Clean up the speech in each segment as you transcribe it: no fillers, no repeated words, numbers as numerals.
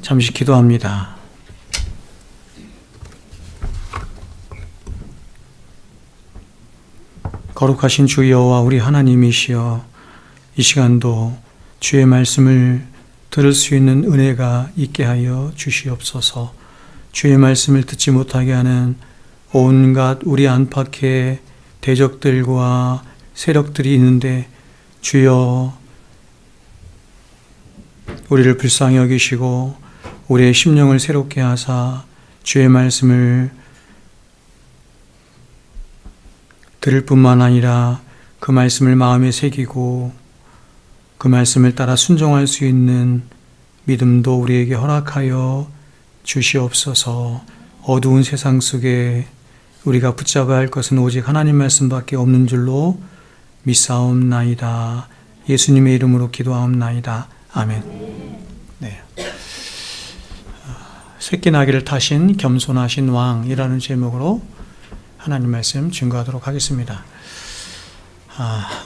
잠시 기도합니다. 거룩하신 주 여호와 우리 하나님이시여, 이 시간도 주의 말씀을 들을 수 있는 은혜가 있게 하여 주시옵소서. 주의 말씀을 듣지 못하게 하는 온갖 우리 안팎의 대적들과 세력들이 있는데, 주여 우리를 불쌍히 여기시고 우리의 심령을 새롭게 하사 주의 말씀을 들을 뿐만 아니라 그 말씀을 마음에 새기고 그 말씀을 따라 순종할 수 있는 믿음도 우리에게 허락하여 주시옵소서. 어두운 세상 속에 우리가 붙잡아야 할 것은 오직 하나님 말씀밖에 없는 줄로 믿사옵나이다. 예수님의 이름으로 기도하옵나이다. 아멘. 네. 새끼 나귀를 타신 겸손하신 왕이라는 제목으로 하나님 말씀 증거하도록 하겠습니다.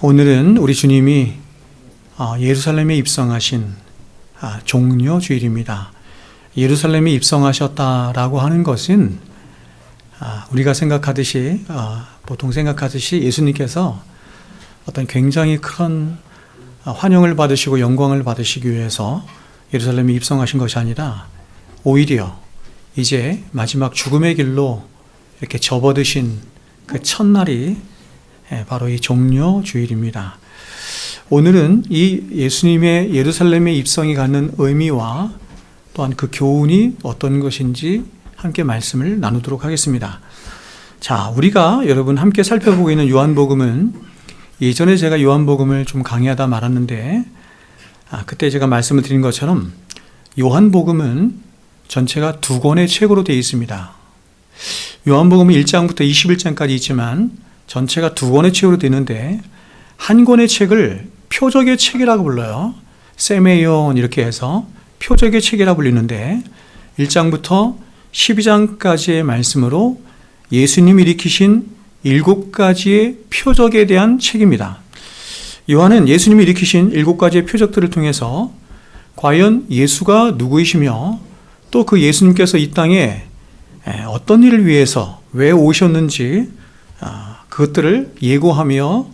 오늘은 우리 주님이 예루살렘에 입성하신 종려 주일입니다. 예루살렘에 입성하셨다라고 하는 것은 우리가 생각하듯이 보통 생각하듯이 예수님께서 어떤 굉장히 큰 환영을 받으시고 영광을 받으시기 위해서 예루살렘에 입성하신 것이 아니라 오히려 이제 마지막 죽음의 길로 이렇게 접어드신 그 첫날이 바로 이 종려 주일입니다. 오늘은 이 예수님의 예루살렘에 입성이 갖는 의미와 또한 그 교훈이 어떤 것인지 함께 말씀을 나누도록 하겠습니다. 자, 우리가 여러분 함께 살펴보고 있는 요한복음은, 예전에 제가 요한복음을 좀 강의하다 말았는데 그때 제가 말씀을 드린 것처럼 요한복음은 전체가 두 권의 책으로 되어 있습니다. 요한복음은 1장부터 21장까지 있지만 전체가 두 권의 책으로 되어 있는데, 한 권의 책을 표적의 책이라고 불러요. 세메이온 이렇게 해서 표적의 책이라고 불리는데, 1장부터 12장까지의 말씀으로 예수님이 일으키신 7가지의 표적에 대한 책입니다. 요한은 예수님이 일으키신 7가지의 표적들을 통해서 과연 예수가 누구이시며 또 그 예수님께서 이 땅에 어떤 일을 위해서 왜 오셨는지 그것들을 예고하며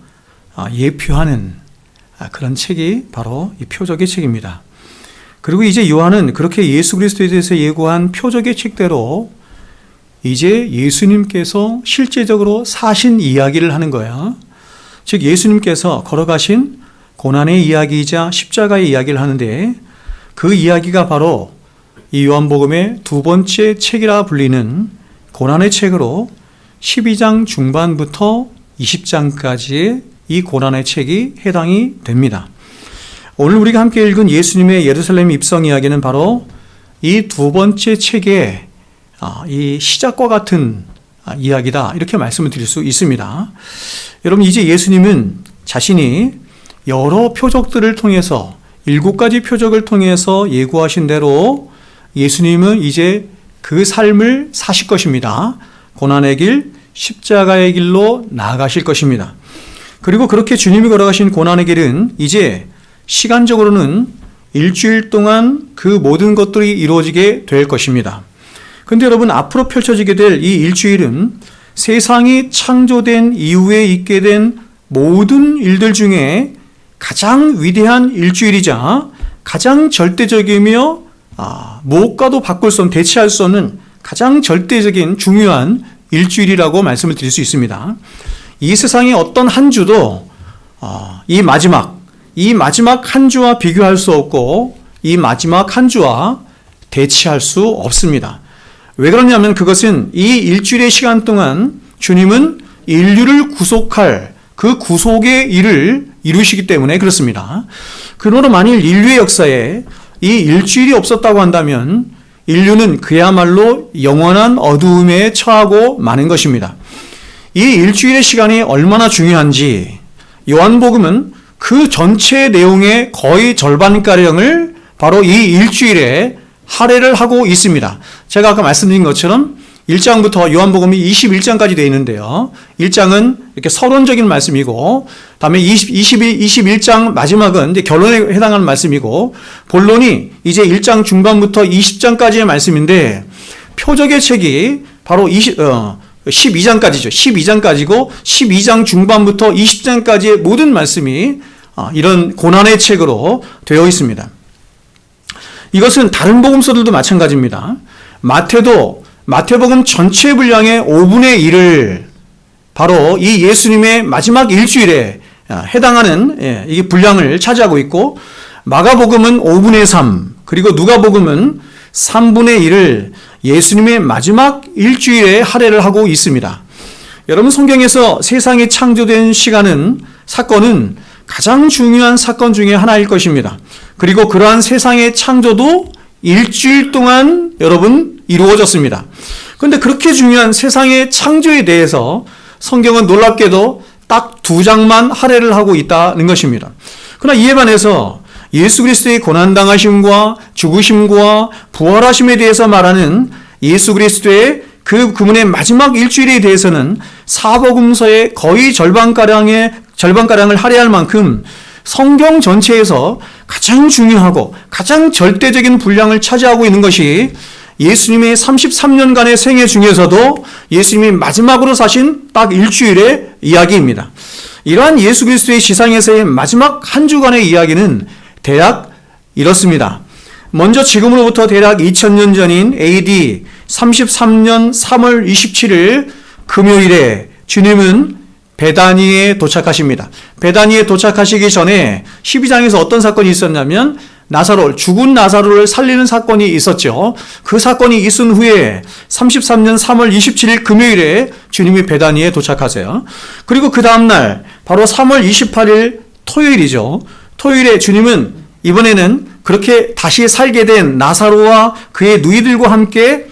예표하는 그런 책이 바로 이 표적의 책입니다. 그리고 이제 요한은 그렇게 예수 그리스도에 대해서 예고한 표적의 책대로 이제 예수님께서 실제적으로 사신 이야기를 하는 거야. 즉 예수님께서 걸어가신 고난의 이야기이자 십자가의 이야기를 하는데, 그 이야기가 바로 이 요한복음의 두 번째 책이라 불리는 고난의 책으로 12장 중반부터 20장까지의 이 고난의 책이 해당이 됩니다. 오늘 우리가 함께 읽은 예수님의 예루살렘 입성 이야기는 바로 이 두 번째 책의 이 시작과 같은 이야기다, 이렇게 말씀을 드릴 수 있습니다. 여러분, 이제 예수님은 자신이 여러 표적들을 통해서 7가지 표적을 통해서 예고하신 대로 예수님은 이제 그 삶을 사실 것입니다. 고난의 길, 십자가의 길로 나아가실 것입니다. 그리고 그렇게 주님이 걸어가신 고난의 길은 이제 시간적으로는 일주일 동안 그 모든 것들이 이루어지게 될 것입니다. 그런데 여러분, 앞으로 펼쳐지게 될 이 일주일은 세상이 창조된 이후에 있게 된 모든 일들 중에 가장 위대한 일주일이자 가장 절대적이며 무엇과도 바꿀 수 없는, 대체할 수 없는 가장 절대적인 중요한 일주일이라고 말씀을 드릴 수 있습니다. 이 세상의 어떤 한 주도 이 마지막 한 주와 비교할 수 없고 이 마지막 한 주와 대체할 수 없습니다. 왜 그러냐면 그것은 이 일주일의 시간 동안 주님은 인류를 구속할 그 구속의 일을 이루시기 때문에 그렇습니다. 그러므로 만일 인류의 역사에 이 일주일이 없었다고 한다면 인류는 그야말로 영원한 어두움에 처하고 마는 것입니다. 이 일주일의 시간이 얼마나 중요한지 요한복음은 그 전체 내용의 거의 절반가량을 바로 이 일주일에 할애를 하고 있습니다. 제가 아까 말씀드린 것처럼 1장부터 요한복음이 21장까지 되어 있는데요. 1장은 이렇게 서론적인 말씀이고, 다음에 21장 마지막은 이제 결론에 해당하는 말씀이고, 본론이 이제 1장 중반부터 20장까지의 말씀인데, 표적의 책이 바로 12장까지죠. 12장까지고, 12장 중반부터 20장까지의 모든 말씀이 이런 고난의 책으로 되어 있습니다. 이것은 다른 복음서들도 마찬가지입니다. 마태복음 전체 분량의 5분의 1을 바로 이 예수님의 마지막 일주일에 해당하는 이 분량을 차지하고 있고, 마가복음은 5분의 3, 그리고 누가복음은 3분의 1을 예수님의 마지막 일주일에 할애를 하고 있습니다. 여러분, 성경에서 세상이 창조된 사건은 가장 중요한 사건 중에 하나일 것입니다. 그리고 그러한 세상의 창조도 일주일 동안 여러분 이루어졌습니다. 그런데 그렇게 중요한 세상의 창조에 대해서 성경은 놀랍게도 딱 2장만 할애를 하고 있다는 것입니다. 그러나 이에 반해서 예수 그리스도의 고난당하심과 죽으심과 부활하심에 대해서 말하는 예수 그리스도의 그분의 마지막 일주일에 대해서는 사복음서의 거의 절반가량을 할애할 만큼 성경 전체에서 가장 중요하고 가장 절대적인 분량을 차지하고 있는 것이 예수님의 33년간의 생애 중에서도 예수님이 마지막으로 사신 딱 일주일의 이야기입니다. 이러한 예수 그리스도의 지상에서의 마지막 한 주간의 이야기는 대략 이렇습니다. 먼저 지금으로부터 대략 2000년 전인 AD 33년 3월 27일 금요일에 주님은 베다니에 도착하십니다. 베다니에 도착하시기 전에 12장에서 어떤 사건이 있었냐면 죽은 나사로를 살리는 사건이 있었죠. 그 사건이 있은 후에 33년 3월 27일 금요일에 주님이 베다니에 도착하세요. 그리고 그 다음날 바로 3월 28일 토요일이죠. 토요일에 주님은 이번에는 그렇게 다시 살게 된 나사로와 그의 누이들과 함께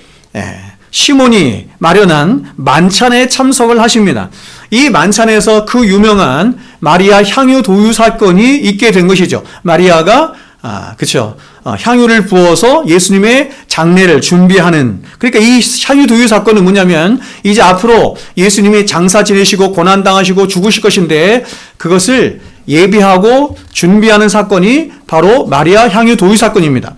시몬이 마련한 만찬에 참석을 하십니다. 이 만찬에서 그 유명한 마리아 향유 도유 사건이 있게 된 것이죠. 마리아가 향유를 부어서 예수님의 장례를 준비하는, 그러니까 이 향유 도유 사건은 뭐냐면 이제 앞으로 예수님이 장사 지내시고 고난당하시고 죽으실 것인데 그것을 예비하고 준비하는 사건이 바로 마리아 향유 도유 사건입니다.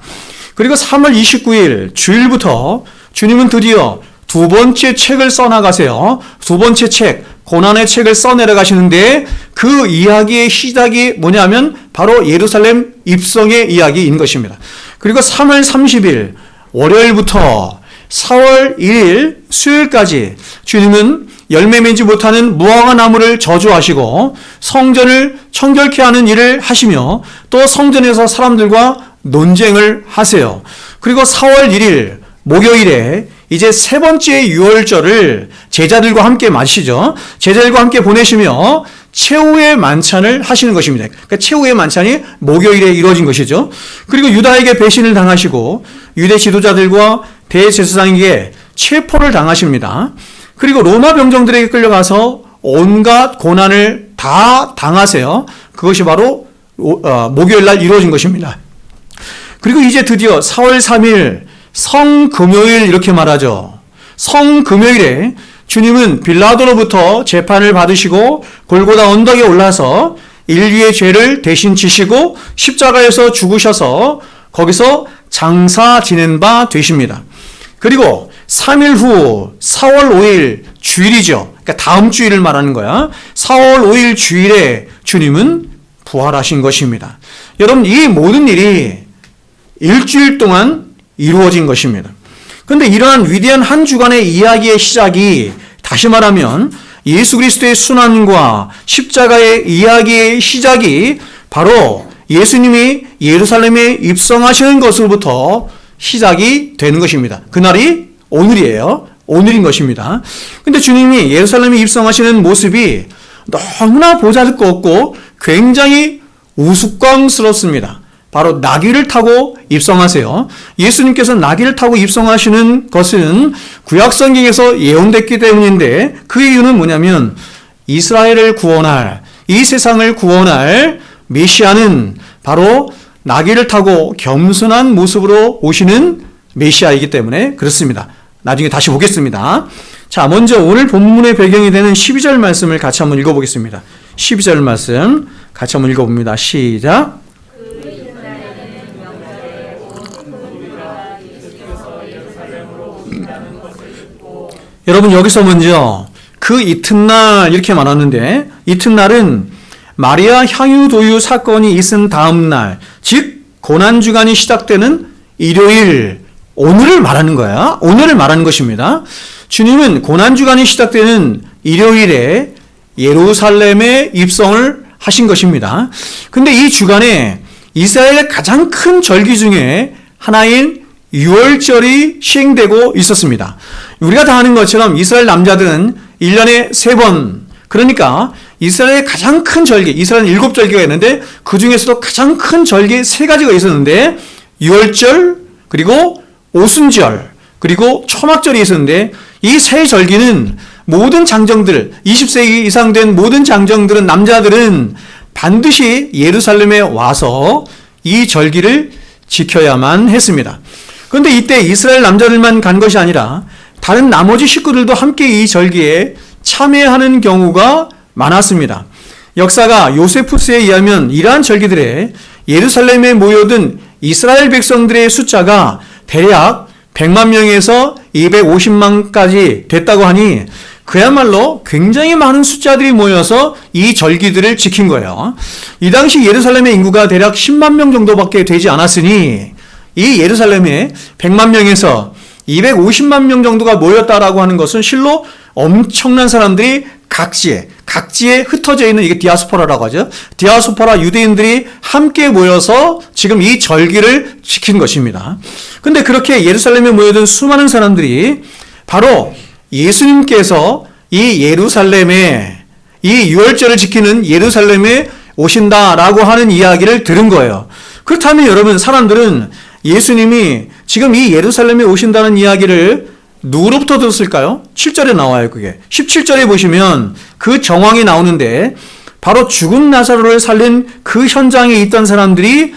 그리고 3월 29일 주일부터 주님은 드디어 두 번째 책을 써나가세요. 두 번째 책, 고난의 책을 써내려가시는데 그 이야기의 시작이 뭐냐면 바로 예루살렘 입성의 이야기인 것입니다. 그리고 3월 30일 월요일부터 4월 1일 수요일까지 주님은 열매 맺지 못하는 무화과 나무를 저주하시고 성전을 청결케 하는 일을 하시며 또 성전에서 사람들과 논쟁을 하세요. 그리고 4월 1일 목요일에 이제 세 번째 유월절을 제자들과 함께 마시죠. 제자들과 함께 보내시며 최후의 만찬을 하시는 것입니다. 그러니까 최후의 만찬이 목요일에 이루어진 것이죠. 그리고 유다에게 배신을 당하시고 유대 지도자들과 대제사장에게 체포를 당하십니다. 그리고 로마 병정들에게 끌려가서 온갖 고난을 다 당하세요. 그것이 바로 목요일 날 이루어진 것입니다. 그리고 이제 드디어 4월 3일 성금요일 이렇게 말하죠. 성금요일에 주님은 빌라도로부터 재판을 받으시고 골고다 언덕에 올라서 인류의 죄를 대신 지시고 십자가에서 죽으셔서 거기서 장사 지낸 바 되십니다. 그리고 3일 후 4월 5일 주일이죠. 그러니까 다음 주일을 말하는 거야. 4월 5일 주일에 주님은 부활하신 것입니다. 여러분, 이 모든 일이 일주일 동안 이루어진 것입니다. 그런데 이러한 위대한 한 주간의 이야기의 시작이 다시 말하면 예수 그리스도의 순환과 십자가의 이야기의 시작이 바로 예수님이 예루살렘에 입성하시는 것으로부터 시작이 되는 것입니다. 그날이 오늘이에요. 오늘인 것입니다. 근데 주님이 예루살렘에 입성하시는 모습이 너무나 보잘것없고 굉장히 우스꽝스럽습니다. 바로 나귀를 타고 입성하세요. 예수님께서 나귀를 타고 입성하시는 것은 구약성경에서 예언됐기 때문인데 그 이유는 뭐냐면 이스라엘을 구원할, 이 세상을 구원할 메시아는 바로 나귀를 타고 겸손한 모습으로 오시는 메시아이기 때문에 그렇습니다. 나중에 다시 보겠습니다. 자, 먼저 오늘 본문의 배경이 되는 12절 말씀을 같이 한번 읽어보겠습니다. 12절 말씀 같이 한번 읽어봅니다. 시작. 여러분, 여기서 먼저 그 이튿날 이렇게 말하는데, 이튿날은 마리아 향유도유 사건이 있은 다음 날, 즉 고난주간이 시작되는 일요일, 오늘을 말하는 거야. 오늘을 말하는 것입니다. 주님은 고난주간이 시작되는 일요일에 예루살렘에 입성을 하신 것입니다. 근데 이 주간에 이스라엘의 가장 큰 절기 중에 하나인 유월절이 시행되고 있었습니다. 우리가 다 아는 것처럼 이스라엘 남자들은 1년에 3번, 그러니까 이스라엘의 가장 큰 절기, 이스라엘은 7절기가 있는데 그 중에서도 가장 큰 절기 3가지가 있었는데, 유월절, 그리고 오순절, 그리고 초막절이 있었는데, 이 3절기는 모든 장정들, 20세 이상 된 모든 장정들은, 남자들은 반드시 예루살렘에 와서 이 절기를 지켜야만 했습니다. 그런데 이때 이스라엘 남자들만 간 것이 아니라 다른 나머지 식구들도 함께 이 절기에 참여하는 경우가 많았습니다. 역사가 요세푸스에 의하면 이러한 절기들에 예루살렘에 모여든 이스라엘 백성들의 숫자가 대략 100만 명에서 250만까지 됐다고 하니 그야말로 굉장히 많은 숫자들이 모여서 이 절기들을 지킨 거예요. 이 당시 예루살렘의 인구가 대략 10만 명 정도밖에 되지 않았으니 이 예루살렘에 100만 명에서 250만 명 정도가 모였다라고 하는 것은 실로 엄청난 사람들이 각지에 흩어져 있는, 이게 디아스포라라고 하죠. 디아스포라 유대인들이 함께 모여서 지금 이 절기를 지킨 것입니다. 근데 그렇게 예루살렘에 모여든 수많은 사람들이 바로 예수님께서 이 예루살렘에, 이 유월절을 지키는 예루살렘에 오신다라고 하는 이야기를 들은 거예요. 그렇다면 여러분, 사람들은 예수님이 지금 이 예루살렘에 오신다는 이야기를 누구로부터 들었을까요? 7절에 나와요, 그게. 17절에 보시면 그 정황이 나오는데, 바로 죽은 나사로를 살린 그 현장에 있던 사람들이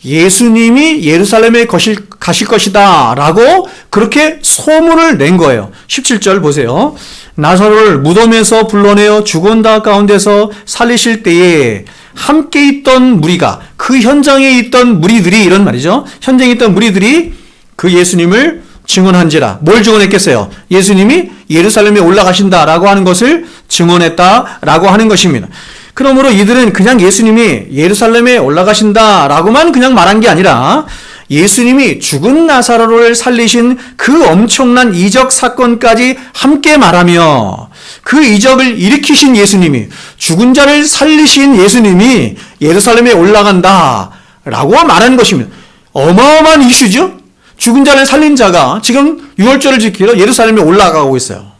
예수님이 예루살렘에 가실 것이다 라고 그렇게 소문을 낸 거예요. 17절 보세요. 나사로를 무덤에서 불러내어 죽은 자 가운데서 살리실 때에 함께 있던 무리가, 그 현장에 있던 무리들이, 이런 말이죠. 현장에 있던 무리들이 그 예수님을 증언한지라. 뭘 증언했겠어요? 예수님이 예루살렘에 올라가신다라고 하는 것을 증언했다라고 하는 것입니다. 그러므로 이들은 그냥 예수님이 예루살렘에 올라가신다라고만 그냥 말한 게 아니라 예수님이 죽은 나사로를 살리신 그 엄청난 이적 사건까지 함께 말하며, 그 이적을 일으키신 예수님이, 죽은 자를 살리신 예수님이 예루살렘에 올라간다라고 말하는 것입니다. 어마어마한 이슈죠? 죽은 자를 살린 자가 지금 유월절을 지키러 예루살렘에 올라가고 있어요.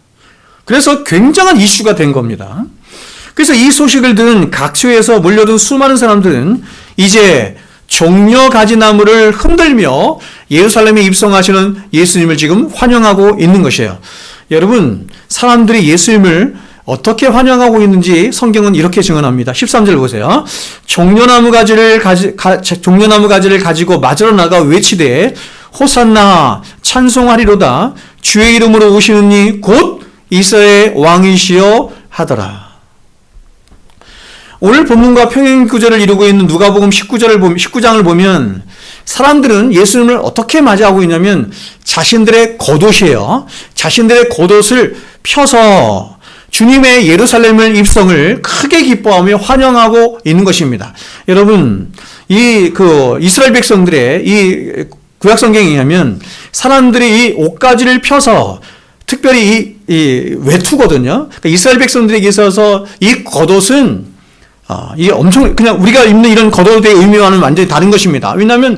그래서 굉장한 이슈가 된 겁니다. 그래서 이 소식을 들은 각처에서 몰려든 수많은 사람들은 이제 종려 가지나무를 흔들며 예루살렘에 입성하시는 예수님을 지금 환영하고 있는 것이에요. 여러분, 사람들이 예수님을 어떻게 환영하고 있는지 성경은 이렇게 증언합니다. 13절 보세요. 종려나무 가지를 가지고 맞으러 나가 외치되 호산나 찬송하리로다 주의 이름으로 오시는 이 곧 이스라엘의 왕이시여 하더라. 오늘 본문과 평행 구절을 이루고 있는 누가복음 19장을 보면 사람들은 예수님을 어떻게 맞이하고 있냐면 자신들의 겉옷이에요. 자신들의 겉옷을 펴서 주님의 예루살렘을 입성을 크게 기뻐하며 환영하고 있는 것입니다. 여러분, 이스라엘 백성들의 이 구약 성경에 의하면 사람들이 이 옷가지를 펴서 특별히 이 외투거든요. 그러니까 이스라엘 백성들에게 있어서 이 겉옷은 이게 엄청, 그냥 우리가 입는 이런 겉옷의 의미와는 완전히 다른 것입니다. 왜냐하면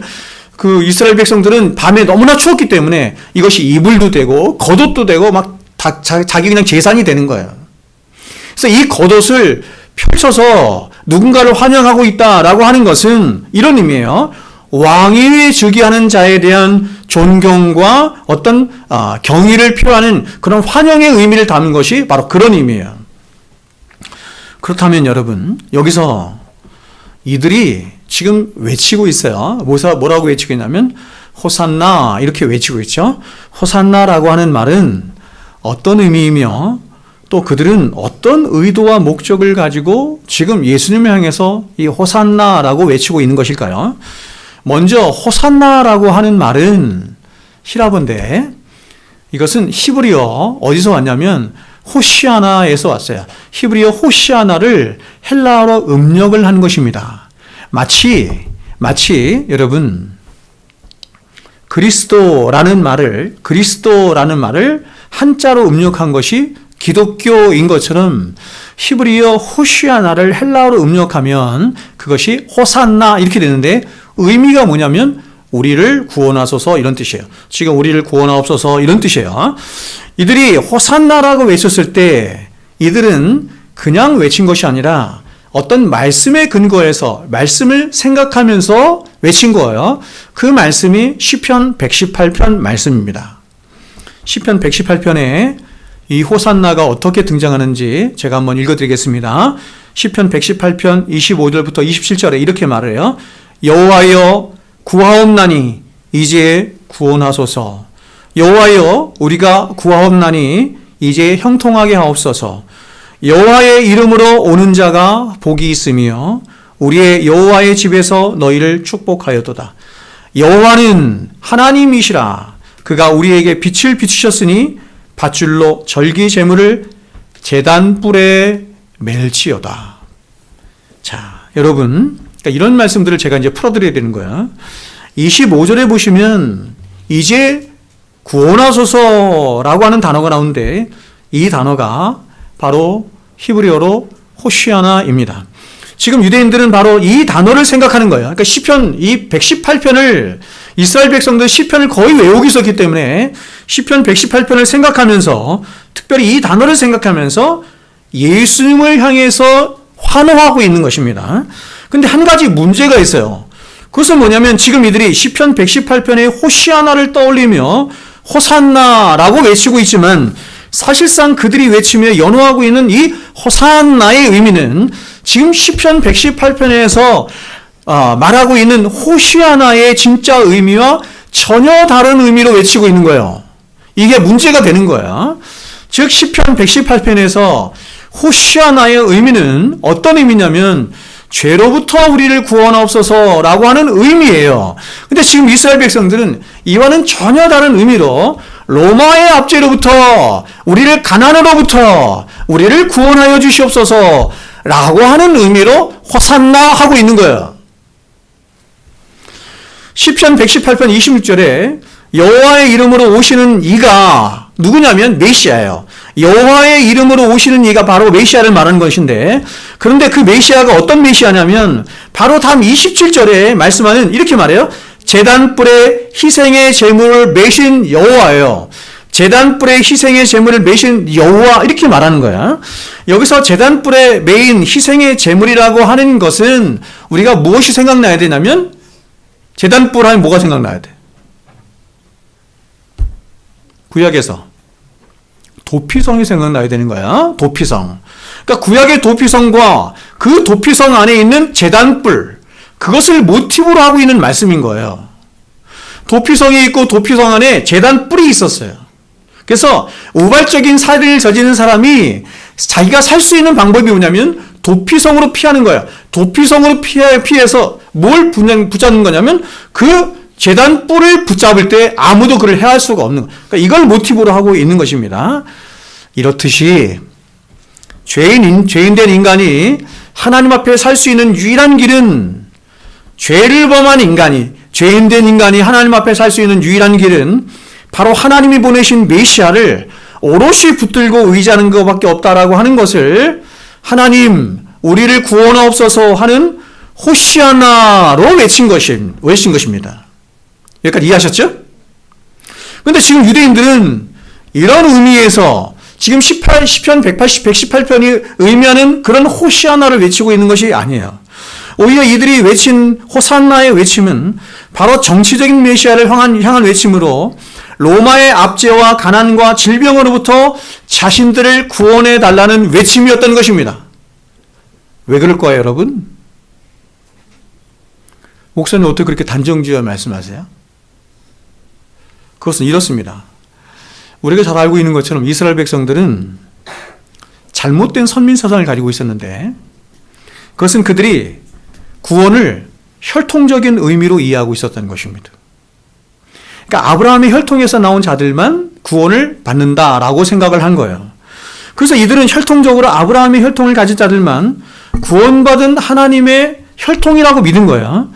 그 이스라엘 백성들은 밤에 너무나 추웠기 때문에 이것이 이불도 되고 겉옷도 되고 막 자기 그냥 재산이 되는 거예요. 그래서 이 겉옷을 펼쳐서 누군가를 환영하고 있다라고 하는 것은 이런 의미예요. 왕위에 즉위하는 자에 대한 존경과 어떤 경의를 표하는 그런 환영의 의미를 담은 것이 바로 그런 의미예요. 그렇다면 여러분, 여기서 이들이 지금 외치고 있어요. 뭐라고 외치고 있냐면 호산나 이렇게 외치고 있죠. 호산나라고 하는 말은 어떤 의미이며 또 그들은 어떤 의도와 목적을 가지고 지금 예수님을 향해서 이 호산나라고 외치고 있는 것일까요? 먼저 호산나라고 하는 말은 히라본데 이것은 히브리어 어디서 왔냐면 호시아나에서 왔어요. 히브리어 호시아나를 헬라어로 음력을 한 것입니다. 마치 여러분 그리스도라는 말을 한자로 음력한 것이 기독교인 것처럼 히브리어 호시아나를 헬라어로 음력하면 그것이 호산나 이렇게 되는데 의미가 뭐냐면 우리를 구원하소서 이런 뜻이에요. 지금 우리를 구원하옵소서 이런 뜻이에요. 이들이 호산나라고 외쳤을 때 이들은 그냥 외친 것이 아니라 어떤 말씀에 근거해서 말씀을 생각하면서 외친 거예요. 그 말씀이 시편 118편 말씀입니다. 시편 118편에 이 호산나가 어떻게 등장하는지 제가 한번 읽어드리겠습니다. 시편 118편 25절부터 27절에 이렇게 말해요. 여호와여 구하옵나니 이제 구원하소서. 여호와여 우리가 구하옵나니 이제 형통하게 하옵소서. 여호와의 이름으로 오는 자가 복이 있으며 우리의 여호와의 집에서 너희를 축복하여도다. 여호와는 하나님이시라. 그가 우리에게 빛을 비추셨으니 밧줄로 절기 제물을 제단 뿔에 멜지어다. 자, 여러분, 그러니까 이런 말씀들을 제가 이제 풀어드려야 되는 거야. 25절에 보시면 이제 구원하소서라고 하는 단어가 나오는데 이 단어가 바로 히브리어로 호시아나입니다. 지금 유대인들은 바로 이 단어를 생각하는 거예요. 그러니까 시편 이 118편을 이스라엘 백성들 시편을 거의 외우고 있었기 때문에 시편 118편을 생각하면서 특별히 이 단어를 생각하면서 예수님을 향해서 환호하고 있는 것입니다. 근데 한 가지 문제가 있어요. 그것은 뭐냐면 지금 이들이 시편 118편의 호시아나를 떠올리며 호산나라고 외치고 있지만 사실상 그들이 외치며 연호하고 있는 이 호산나의 의미는 지금 시편 118편에서 말하고 있는 호시아나의 진짜 의미와 전혀 다른 의미로 외치고 있는 거예요. 이게 문제가 되는 거야. 즉 시편 118편에서 호시아나의 의미는 어떤 의미냐면 죄로부터 우리를 구원하옵소서라고 하는 의미예요. 근데 지금 이스라엘 백성들은 이와는 전혀 다른 의미로 로마의 압제로부터 우리를 가난으로부터 우리를 구원하여 주시옵소서라고 하는 의미로 호산나 하고 있는 거예요. 시편 118편 26절에 여호와의 이름으로 오시는 이가 누구냐면 메시아예요. 여호와의 이름으로 오시는 이가 바로 메시아를 말하는 것인데 그런데 그 메시아가 어떤 메시아냐면 바로 다음 27절에 말씀하는 이렇게 말해요. 제단불에 희생의 제물을 매신 여호와예요. 제단불에 희생의 제물을 매신 여호와 이렇게 말하는 거야. 여기서 제단불에 매인 희생의 제물이라고 하는 것은 우리가 무엇이 생각나야 되냐면 제단불 하면 뭐가 생각나야 돼? 구약에서 도피성이 생각나야 되는 거야. 도피성. 그러니까 구약의 도피성과 그 도피성 안에 있는 제단불 그것을 모티브로 하고 있는 말씀인 거예요. 도피성이 있고 도피성 안에 제단뿔이 있었어요. 그래서 우발적인 살인을 저지르는 사람이 자기가 살 수 있는 방법이 뭐냐면 도피성으로 피하는 거예요. 도피성으로 피해서 뭘 붙잡는 거냐면 그 제단뿔을 붙잡을 때 아무도 그를 해할 수가 없는 거예요. 그러니까 이걸 모티브로 하고 있는 것입니다. 이렇듯이 죄인된 인간이 하나님 앞에 살 수 있는 유일한 길은 죄를 범한 인간이 죄인된 인간이 하나님 앞에 살 수 있는 유일한 길은 바로 하나님이 보내신 메시아를 오롯이 붙들고 의지하는 것밖에 없다라고 하는 것을 하나님 우리를 구원하옵소서 하는 호시아나로 외친 것입니다. 여기까지 이해하셨죠? 그런데 지금 유대인들은 이런 의미에서 지금 시편 118편이 의미하는 그런 호시아나를 외치고 있는 것이 아니에요. 오히려 이들이 외친 호산나의 외침은 바로 정치적인 메시아를 향한 외침으로 로마의 압제와 가난과 질병으로부터 자신들을 구원해 달라는 외침이었던 것입니다. 왜 그럴 거예요, 여러분? 목사님 어떻게 그렇게 단정지어 말씀하세요? 그것은 이렇습니다. 우리가 잘 알고 있는 것처럼 이스라엘 백성들은 잘못된 선민사상을 가지고 있었는데 그것은 그들이 구원을 혈통적인 의미로 이해하고 있었던 것입니다. 그러니까 아브라함의 혈통에서 나온 자들만 구원을 받는다라고 생각을 한 거예요. 그래서 이들은 혈통적으로 아브라함의 혈통을 가진 자들만 구원받은 하나님의 혈통이라고 믿은 거예요.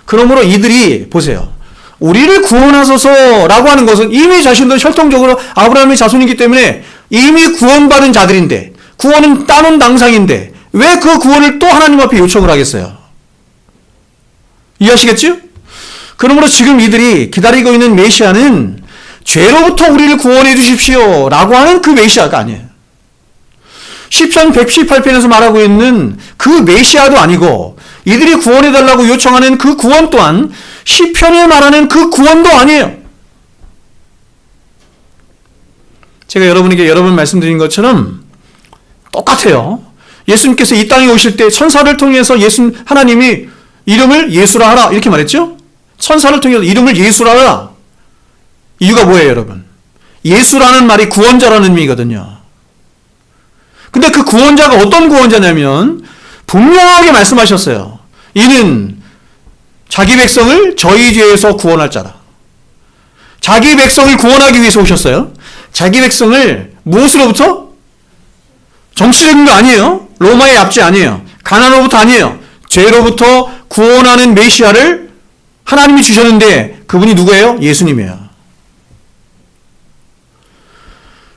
그러므로 이들이 보세요. 우리를 구원하소서라고 하는 것은 이미 자신들 혈통적으로 아브라함의 자손이기 때문에 이미 구원받은 자들인데 구원은 따놓은 당상인데 왜 그 구원을 또 하나님 앞에 요청을 하겠어요? 이해하시겠죠? 그러므로 지금 이들이 기다리고 있는 메시아는 죄로부터 우리를 구원해 주십시오 라고 하는 그 메시아가 아니에요. 시편 118편에서 말하고 있는 그 메시아도 아니고 이들이 구원해달라고 요청하는 그 구원 또한 시편에 말하는 그 구원도 아니에요. 제가 여러분에게 여러 번 말씀드린 것처럼 똑같아요. 예수님께서 이 땅에 오실 때 천사를 통해서 하나님이 이름을 예수라 하라 이렇게 말했죠? 천사를 통해서 이름을 예수라 하라. 이유가 뭐예요, 여러분? 예수라는 말이 구원자라는 의미거든요. 근데 그 구원자가 어떤 구원자냐면 분명하게 말씀하셨어요. 이는 자기 백성을 저희 죄에서 구원할 자라. 자기 백성을 구원하기 위해서 오셨어요. 자기 백성을 무엇으로부터? 정치적인 거 아니에요. 로마의 압제 아니에요. 가난으로부터 아니에요. 죄로부터 구원하는 메시아를 하나님이 주셨는데 그분이 누구예요? 예수님이에요.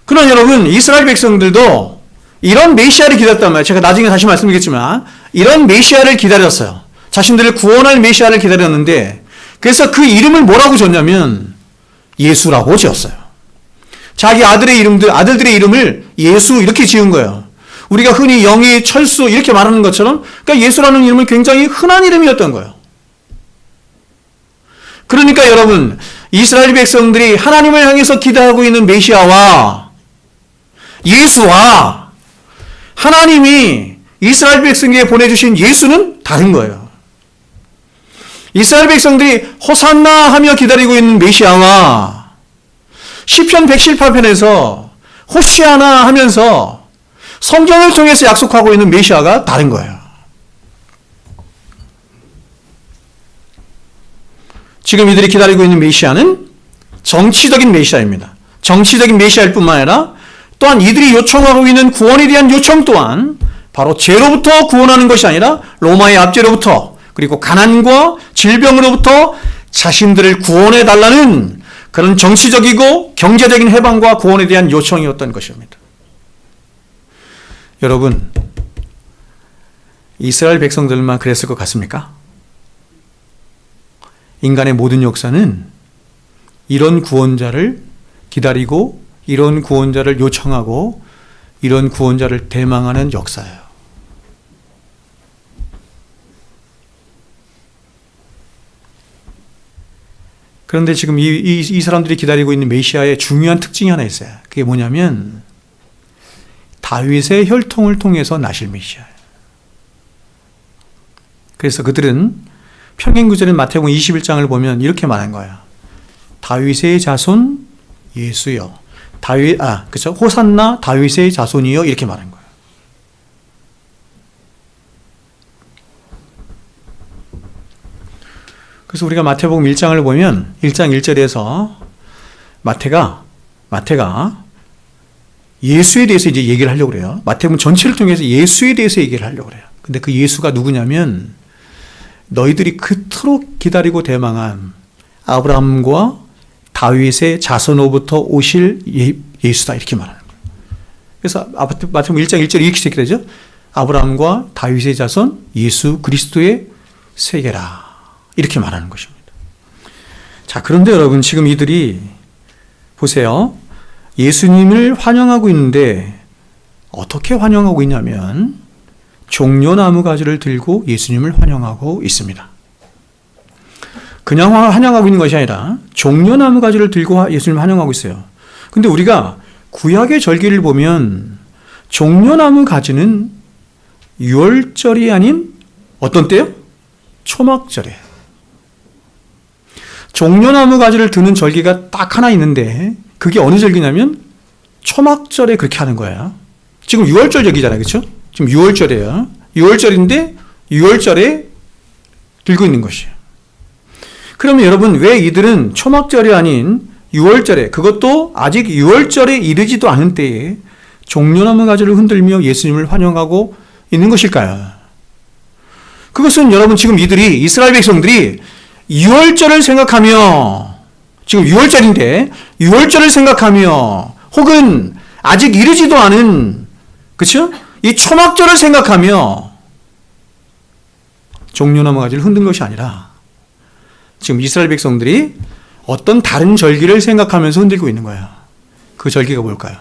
그러나 여러분 이스라엘 백성들도 이런 메시아를 기다렸단 말이에요. 제가 나중에 다시 말씀드리겠지만 이런 메시아를 기다렸어요. 자신들을 구원할 메시아를 기다렸는데 그래서 그 이름을 뭐라고 줬냐면 예수라고 지었어요. 자기 아들들의 이름을 예수 이렇게 지은 거예요. 우리가 흔히 영희, 철수 이렇게 말하는 것처럼 그러니까 예수라는 이름은 굉장히 흔한 이름이었던 거예요. 그러니까 여러분 이스라엘 백성들이 하나님을 향해서 기대하고 있는 메시아와 예수와 하나님이 이스라엘 백성에게 보내주신 예수는 다른 거예요. 이스라엘 백성들이 호산나 하며 기다리고 있는 메시아와 시편 118편에서 호시아나 하면서 성경을 통해서 약속하고 있는 메시아가 다른 거예요. 지금 이들이 기다리고 있는 메시아는 정치적인 메시아입니다. 정치적인 메시아일 뿐만 아니라 또한 이들이 요청하고 있는 구원에 대한 요청 또한 바로 죄로부터 구원하는 것이 아니라 로마의 압제로부터 그리고 가난과 질병으로부터 자신들을 구원해 달라는 그런 정치적이고 경제적인 해방과 구원에 대한 요청이었던 것입니다. 여러분, 이스라엘 백성들만 그랬을 것 같습니까? 인간의 모든 역사는 이런 구원자를 기다리고 이런 구원자를 요청하고 이런 구원자를 대망하는 역사예요. 그런데 지금 이 사람들이 기다리고 있는 메시아의 중요한 특징이 하나 있어요. 그게 뭐냐면 다윗의 혈통을 통해서 나실 메시아예요. 그래서 그들은 평행구절인 마태복음 21장을 보면 이렇게 말한 거예요. 다윗의 자손 예수여. 그렇죠? 호산나 다윗의 자손이여 이렇게 말한 거예요. 그래서 우리가 마태복음 1장을 보면 1장 1절에서 마태가 예수에 대해서 이제 얘기를 하려고 그래요. 마태복음 전체를 통해서 예수에 대해서 얘기를 하려고 그래요. 근데 그 예수가 누구냐면 너희들이 그토록 기다리고 대망한 아브라함과 다윗의 자손으로부터 오실 예수다 이렇게 말하는 거예요. 그래서 마태복음 1장 1절이 이렇게 시작되죠. 아브라함과 다윗의 자손 예수 그리스도의 세계라 이렇게 말하는 것입니다. 자, 그런데 여러분 지금 이들이 보세요. 예수님을 환영하고 있는데 어떻게 환영하고 있냐면 종려나무 가지를 들고 예수님을 환영하고 있습니다. 그냥 환영하고 있는 것이 아니라 종려나무 가지를 들고 예수님을 환영하고 있어요. 근데 우리가 구약의 절기를 보면 종려나무 가지는 유월절이 아닌 어떤 때요? 초막절이에요. 종려나무 가지를 드는 절기가 딱 하나 있는데 그게 어느 절기냐면 초막절에 그렇게 하는 거예요. 지금 6월절 절기잖아요. 그렇죠? 지금 6월절이에요. 6월절인데 6월절에 들고 있는 것이에요. 그러면 여러분 왜 이들은 초막절이 아닌 6월절에, 그것도 아직 6월절에 이르지도 않은 때에 종려나무 가지를 흔들며 예수님을 환영하고 있는 것일까요? 그것은 여러분 지금 이들이, 이스라엘 백성들이 6월절을 생각하며, 지금 6월절인데 6월절을 생각하며 혹은 아직 이르지도 않은, 그렇죠? 이 초막절을 생각하며 종려나무 가지를 흔든 것이 아니라 지금 이스라엘 백성들이 어떤 다른 절기를 생각하면서 흔들고 있는 거예요. 그 절기가 뭘까요?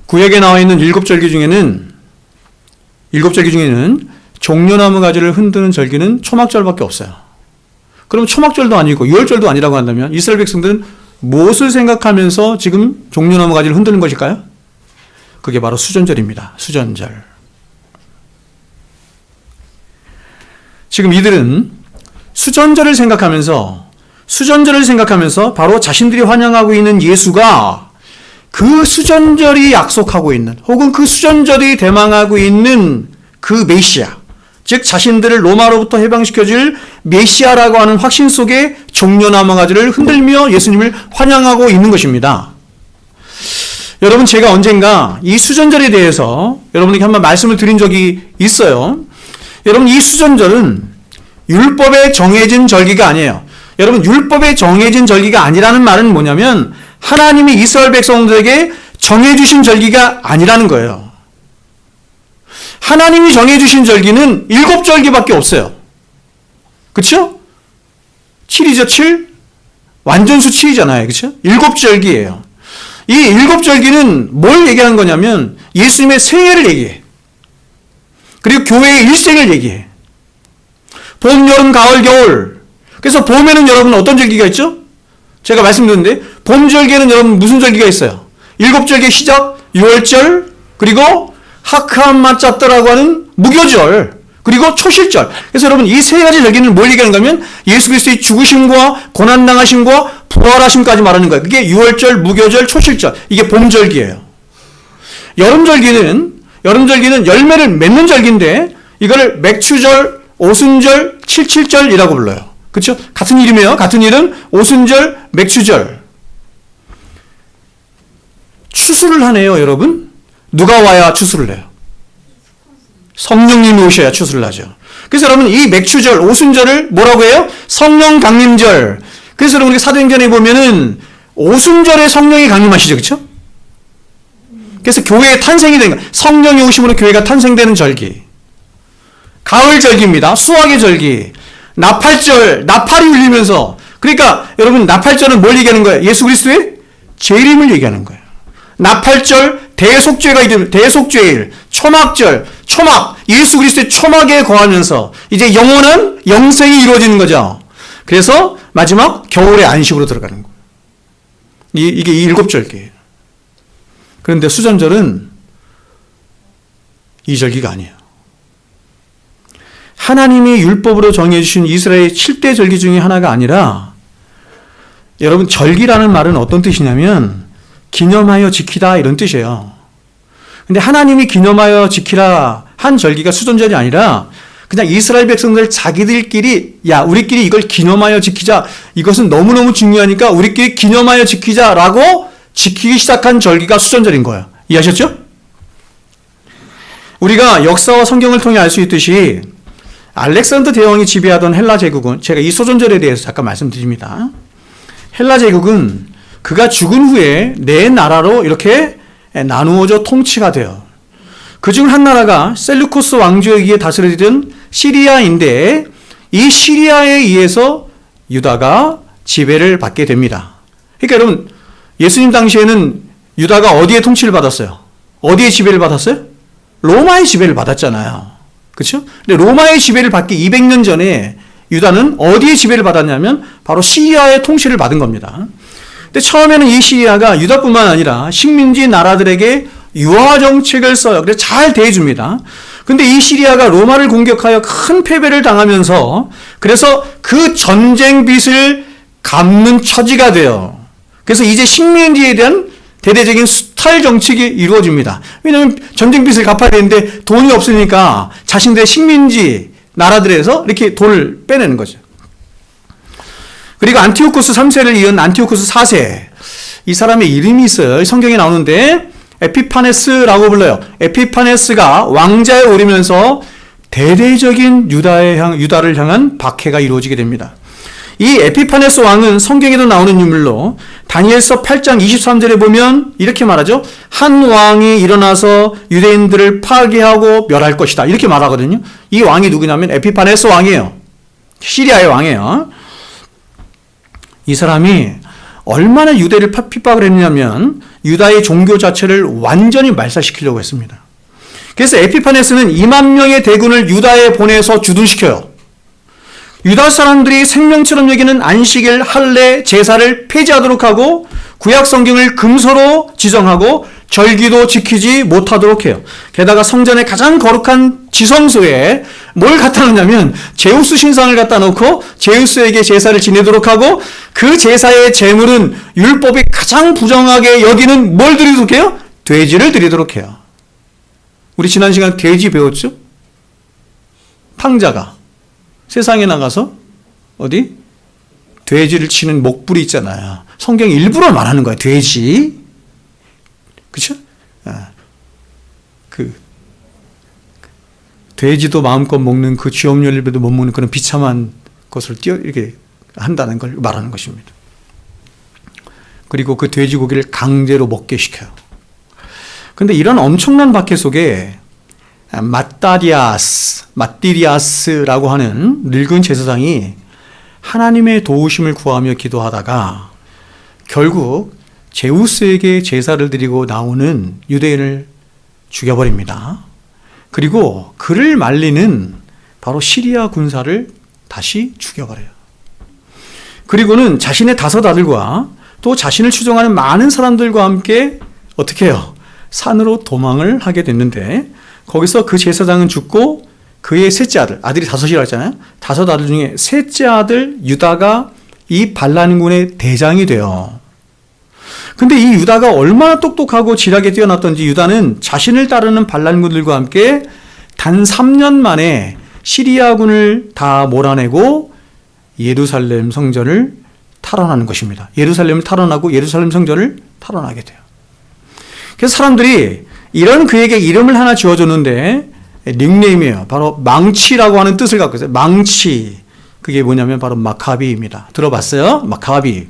구약에 나와 있는 7절기 중에는 종려나무 가지를 흔드는 절기는 초막절밖에 없어요. 그럼 초막절도 아니고 6월절도 아니라고 한다면 이스라엘 백성들은 무엇을 생각하면서 지금 종려나무 가지를 흔드는 것일까요? 그게 바로 수전절입니다. 수전절. 지금 이들은 수전절을 생각하면서 바로 자신들이 환영하고 있는 예수가 그 수전절이 약속하고 있는, 혹은 그 수전절이 대망하고 있는 그 메시아, 즉 자신들을 로마로부터 해방시켜줄 메시아라고 하는 확신 속에 종려나무 가지를 흔들며 예수님을 환영하고 있는 것입니다. 여러분, 제가 언젠가 이 수전절에 대해서 여러분에게 한번 말씀을 드린 적이 있어요. 여러분, 이 수전절은 율법에 정해진 절기가 아니에요. 여러분, 율법에 정해진 절기가 아니라는 말은 뭐냐면 하나님이 이스라엘 백성들에게 정해주신 절기가 아니라는 거예요. 하나님이 정해주신 절기는 7절기밖에 없어요. 그렇죠? 7이죠, 7. 완전수 7이잖아요. 그렇죠? 7절기예요. 이 7절기는 뭘 얘기하는 거냐면 예수님의 생애를 얘기해. 그리고 교회의 일생을 얘기해. 봄, 여름, 가을, 겨울. 그래서 봄에는 여러분 어떤 절기가 있죠? 제가 말씀드렸는데 봄 절기에는 여러분 무슨 절기가 있어요? 7절기의 시작, 6월절, 그리고 하크함마짜뜨라고 하는 무교절, 그리고 초실절. 그래서 여러분 이 세 가지 절기는 뭘 얘기하는가 하면 예수 그리스도의 죽으심과 고난당하심과 부활하심까지 말하는 거예요. 그게 6월절, 무교절, 초실절. 이게 봄절기예요. 여름절기는 열매를 맺는 절기인데 이거를 맥추절, 오순절, 칠칠절이라고 불러요. 그렇죠? 같은 이름이에요. 같은 이름, 오순절, 맥추절. 추수를 하네요, 여러분. 누가 와야 추수를 해요? 성령님이 오셔야 추수를 하죠. 그래서 여러분 이 맥추절, 오순절을 뭐라고 해요? 성령 강림절. 그래서 여러분 사도행전에 보면은 오순절에 성령이 강림하시죠, 그렇죠? 그래서 교회의 탄생이 된 거예요. 성령이 오심으로 교회가 탄생되는 절기. 가을 절기입니다. 수확의 절기. 나팔절, 나팔이 울리면서, 그러니까 여러분 나팔절은 뭘 얘기하는 거예요? 예수 그리스도의 재림을 얘기하는 거예요. 나팔절, 대속죄가 이름, 대속죄일, 초막절, 초막, 예수 그리스도의 초막에 거하면서 이제 영원한 영생이 이루어지는 거죠. 그래서 마지막 겨울의 안식으로 들어가는 거예요. 이게 7절기예요. 그런데 수전절은 이 절기가 아니에요. 하나님이 율법으로 정해주신 이스라엘의 7대 절기 중에 하나가 아니라, 여러분 절기라는 말은 어떤 뜻이냐면 기념하여 지키다 이런 뜻이에요. 근데 하나님이 기념하여 지키라 한 절기가 수전절이 아니라 그냥 이스라엘 백성들 자기들끼리 우리끼리 이걸 기념하여 지키자, 이것은 너무너무 중요하니까 우리끼리 기념하여 지키자라고 지키기 시작한 절기가 수전절인 거예요. 이해하셨죠? 우리가 역사와 성경을 통해 알 수 있듯이 알렉산더 대왕이 지배하던 헬라 제국은, 제가 이 수전절에 대해서 잠깐 말씀드립니다. 헬라 제국은 그가 죽은 후에 네 나라로 이렇게 나누어져 통치가 돼요. 그중 한 나라가 셀루쿠스 왕조에 의해 다스리던 시리아인데, 이 시리아에 의해서 유다가 지배를 받게 됩니다. 그러니까 여러분, 예수님 당시에는 유다가 어디에 통치를 받았어요? 어디에 지배를 받았어요? 로마의 지배를 받았잖아요. 그렇죠? 근데 로마의 지배를 받기 200년 전에 유다는 어디에 지배를 받았냐면 바로 시리아의 통치를 받은 겁니다. 근데 처음에는 이 시리아가 유다뿐만 아니라 식민지 나라들에게 유화 정책을 써요. 그래서 잘 대해줍니다. 근데 이 시리아가 로마를 공격하여 큰 패배를 당하면서 그래서 그 전쟁 빚을 갚는 처지가 돼요. 그래서 이제 식민지에 대한 대대적인 수탈 정책이 이루어집니다. 왜냐하면 전쟁 빚을 갚아야 되는데 돈이 없으니까 자신들의 식민지 나라들에서 이렇게 돈을 빼내는 거죠. 그리고 안티오코스 3세를 이은 안티오코스 4세, 이 사람의 이름이 있어요. 성경에 나오는데 에피파네스라고 불러요. 에피파네스가 왕자에 오르면서 대대적인 유다를 향한 박해가 이루어지게 됩니다. 이 에피파네스 왕은 성경에도 나오는 인물로 다니엘서 8장 23절에 보면 이렇게 말하죠. 한 왕이 일어나서 유대인들을 파괴하고 멸할 것이다. 이렇게 말하거든요. 이 왕이 누구냐면 에피파네스 왕이에요. 시리아의 왕이에요. 이 사람이 얼마나 유대를 핍박을 했냐면 유다의 종교 자체를 완전히 말살시키려고 했습니다. 그래서 에피파네스는 2만 명의 대군을 유다에 보내서 주둔시켜요. 유다 사람들이 생명처럼 여기는 안식일, 할례, 제사를 폐지하도록 하고 구약 성경을 금서로 지정하고 절기도 지키지 못하도록 해요. 게다가 성전의 가장 거룩한 지성소에 뭘 갖다 놓냐면 제우스 신상을 갖다 놓고 제우스에게 제사를 지내도록 하고 그 제사의 제물은 율법이 가장 부정하게 여기는 뭘 드리도록 해요? 돼지를 드리도록 해요. 우리 지난 시간에 돼지 배웠죠? 탕자가 세상에 나가서 어디? 돼지를 치는 목불이 있잖아요. 성경이 일부러 말하는 거예요. 돼지. 그렇죠? 돼지도 마음껏 먹는 그 쥐엄열배도 못 먹는 그런 비참한 것을 이렇게 한다는 걸 말하는 것입니다. 그리고 그 돼지고기를 강제로 먹게 시켜요. 그런데 이런 엄청난 박해 속에 마띠리아스라고 하는 늙은 제사장이 하나님의 도우심을 구하며 기도하다가 결국 제우스에게 제사를 드리고 나오는 유대인을 죽여버립니다. 그리고 그를 말리는 바로 시리아 군사를 다시 죽여버려요. 그리고는 자신의 5 아들과 또 자신을 추종하는 많은 사람들과 함께 어떻게 해요? 산으로 도망을 하게 됐는데 거기서 그 제사장은 죽고 그의 셋째 아들, 아들이 5이라고 했잖아요. 5 아들 중에 셋째 아들 유다가 이 반란군의 대장이 돼요. 근데 이 유다가 얼마나 똑똑하고 지략에 뛰어났던지 유다는 자신을 따르는 반란군들과 함께 단 3년 만에 시리아군을 다 몰아내고 예루살렘 성전을 탈환하는 것입니다. 예루살렘을 탈환하고 예루살렘 성전을 탈환하게 돼요. 그래서 사람들이 이런 그에게 이름을 하나 지어줬는데 닉네임이에요. 바로 망치라고 하는 뜻을 갖고 있어요. 망치. 그게 뭐냐면 바로 마카비입니다. 들어봤어요? 마카비.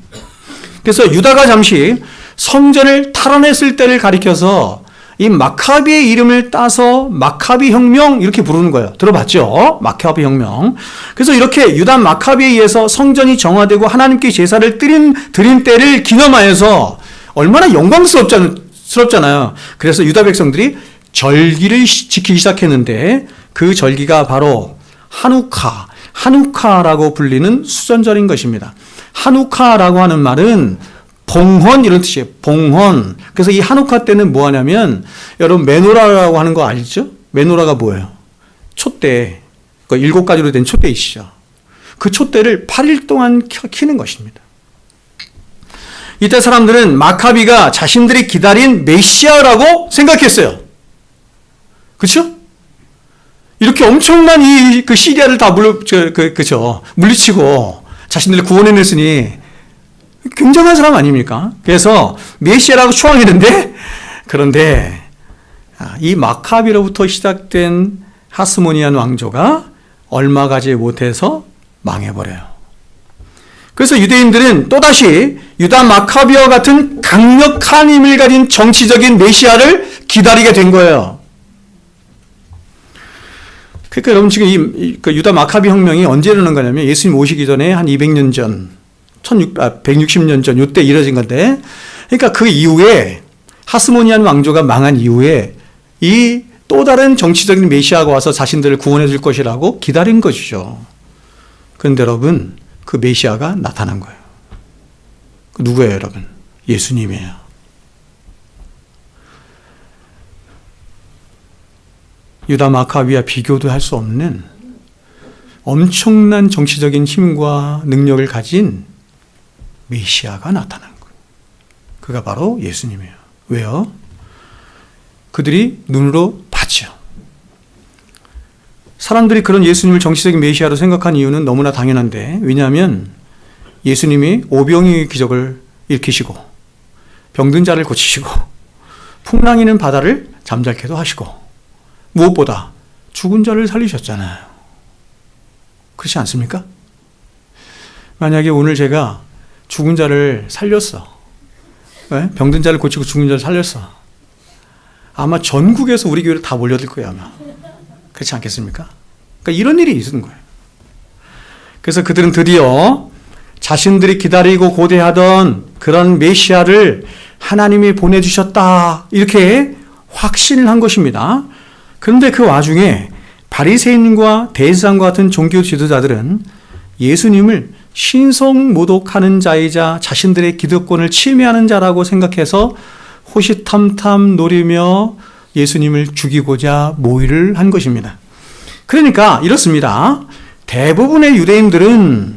그래서 유다가 잠시 성전을 탈환했을 때를 가리켜서 이 마카비의 이름을 따서 마카비 혁명 이렇게 부르는 거예요. 들어봤죠? 마카비 혁명. 그래서 이렇게 유다 마카비에 의해서 성전이 정화되고 하나님께 제사를 드린 때를 기념하여서 얼마나 영광스럽잖아요. 그래서 유다 백성들이 절기를 지키기 시작했는데 그 절기가 바로 하누카라고 불리는 수전절인 것입니다. 하누카라고 하는 말은 봉헌 이런 뜻이에요. 봉헌. 그래서 이 하누카 때는 뭐 하냐면 여러분 메노라라고 하는 거 알죠? 메노라가 뭐예요? 촛대. 그 7가지로 된 촛대이시죠. 그 촛대를 8일 동안 켜는 것입니다. 이때 사람들은 마카비가 자신들이 기다린 메시아라고 생각했어요. 그렇죠? 이렇게 엄청난 그 시리아를 다 물리치고 자신들을 구원해냈으니 굉장한 사람 아닙니까? 그래서 메시아라고 추앙했는데 그런데 이 마카비로부터 시작된 하스모니안 왕조가 얼마 가지 못해서 망해버려요. 그래서 유대인들은 또다시 유다 마카비와 같은 강력한 힘을 가진 정치적인 메시아를 기다리게 된 거예요. 그러니까 여러분 지금 이 유다 마카비 혁명이 언제 일어난 거냐면 예수님 오시기 전에 한 200년 전, 160년 전 이때 이뤄진 건데, 그러니까 그 이후에 하스모니안 왕조가 망한 이후에 이 또 다른 정치적인 메시아가 와서 자신들을 구원해 줄 것이라고 기다린 것이죠. 그런데 여러분 그 메시아가 나타난 거예요. 누구예요, 여러분? 예수님이에요. 유다 마카비와 비교도 할 수 없는 엄청난 정치적인 힘과 능력을 가진 메시아가 나타난 거예요. 그가 바로 예수님이에요. 왜요? 그들이 눈으로 봤죠. 사람들이 그런 예수님을 정치적인 메시아로 생각한 이유는 너무나 당연한데, 왜냐하면 예수님이 오병이의 기적을 일으키시고 병든 자를 고치시고 풍랑이는 바다를 잠잠케도 하시고 무엇보다 죽은 자를 살리셨잖아요. 그렇지 않습니까? 만약에 오늘 제가 죽은 자를 살렸어, 병든 자를 고치고 죽은 자를 살렸어, 아마 전국에서 우리 교회를 다 몰려들 거예요, 아마. 그렇지 않겠습니까? 그러니까 이런 일이 있는 거예요. 그래서 그들은 드디어 자신들이 기다리고 고대하던 그런 메시아를 하나님이 보내주셨다, 이렇게 확신을 한 것입니다. 그런데 그 와중에 바리새인과 대제사장과 같은 종교 지도자들은 예수님을 신성모독하는 자이자 자신들의 기득권을 침해하는 자라고 생각해서 호시탐탐 노리며 예수님을 죽이고자 모의를 한 것입니다. 그러니까 이렇습니다. 대부분의 유대인들은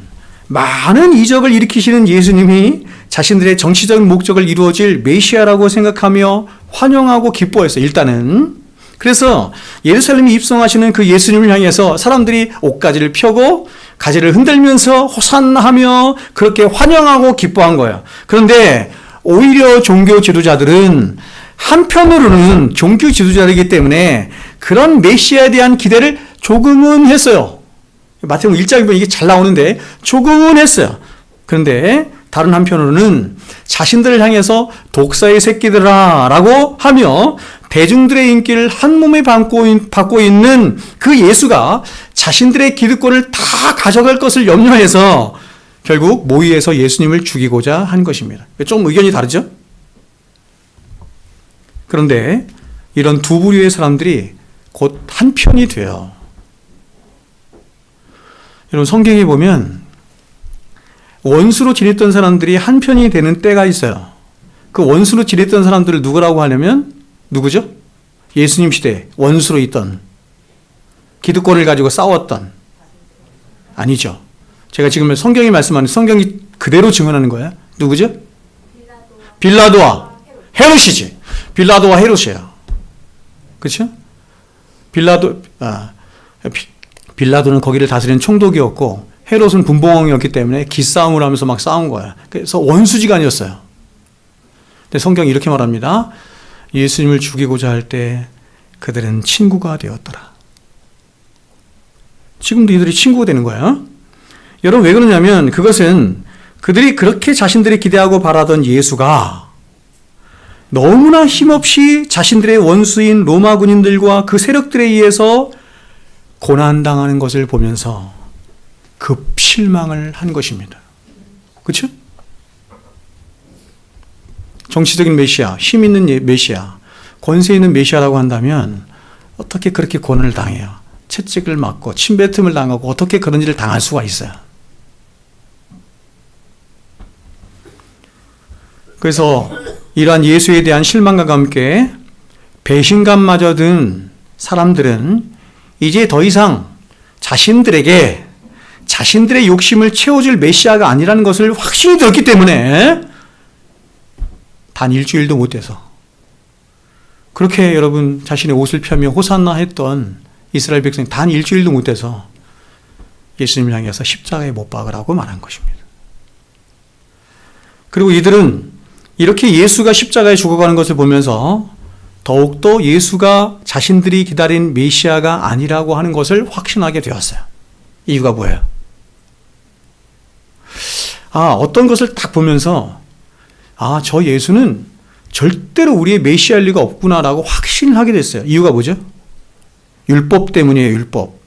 많은 이적을 일으키시는 예수님이 자신들의 정치적인 목적을 이루어질 메시아라고 생각하며 환영하고 기뻐했어요. 일단은. 그래서 예루살렘에 입성하시는 그 예수님을 향해서 사람들이 옷가지를 펴고 가지를 흔들면서 호산나하며 그렇게 환영하고 기뻐한 거예요. 그런데 오히려 종교 지도자들은 한편으로는 종교 지도자이기 때문에 그런 메시아에 대한 기대를 조금은 했어요. 마태복음 1장에 보면 이게 잘 나오는데 조금은 했어요. 그런데 다른 한편으로는 자신들을 향해서 독사의 새끼들아 라고 하며 대중들의 인기를 한 몸에 받고 있는 그 예수가 자신들의 기득권을 다 가져갈 것을 염려해서 결국 모의해서 예수님을 죽이고자 한 것입니다. 좀 의견이 다르죠? 그런데 이런 두 부류의 사람들이 곧 한편이 돼요. 여러분, 성경에 보면 원수로 지냈던 사람들이 한편이 되는 때가 있어요. 그 원수로 지냈던 사람들을 누구라고 하냐면 누구죠? 예수님 시대에 원수로 있던, 기득권을 가지고 싸웠던, 아니죠. 제가 지금 성경이 말씀하는, 성경이 그대로 증언하는 거예요. 누구죠? 빌라도와 헤롯이지. 빌라도와 헤롯이에요. 그렇죠? 빌라도는 거기를 다스리는 총독이었고 헤롯은 분봉왕이었기 때문에 기싸움을 하면서 막 싸운 거야. 그래서 원수지간이었어요. 근데 성경이 이렇게 말합니다. 예수님을 죽이고자 할 때 그들은 친구가 되었더라. 지금도 이들이 친구가 되는 거예요. 여러분, 왜 그러냐면 그것은 그들이 그렇게 자신들이 기대하고 바라던 예수가 너무나 힘없이 자신들의 원수인 로마 군인들과 그 세력들에 의해서 고난당하는 것을 보면서 급 실망을 한 것입니다. 그렇죠? 정치적인 메시아, 힘 있는 메시아, 권세 있는 메시아라고 한다면 어떻게 그렇게 고난을 당해요? 채찍을 맞고 침뱉음을 당하고 어떻게 그런 일을 당할 수가 있어요? 그래서 이러한 예수에 대한 실망과 함께 배신감마저 든 사람들은 이제 더 이상 자신들에게 자신들의 욕심을 채워줄 메시아가 아니라는 것을 확신이 들었기 때문에 단 일주일도 못 돼서 그렇게 여러분 자신의 옷을 펴며 호산나 했던 이스라엘 백성이 단 일주일도 못 돼서 예수님을 향해서 십자가에 못 박으라고 말한 것입니다. 그리고 이들은 이렇게 예수가 십자가에 죽어가는 것을 보면서 더욱더 예수가 자신들이 기다린 메시아가 아니라고 하는 것을 확신하게 되었어요. 이유가 뭐예요? 어떤 것을 딱 보면서 저 예수는 절대로 우리의 메시아일 리가 없구나라고 확신을 하게 됐어요. 이유가 뭐죠? 율법 때문이에요. 율법.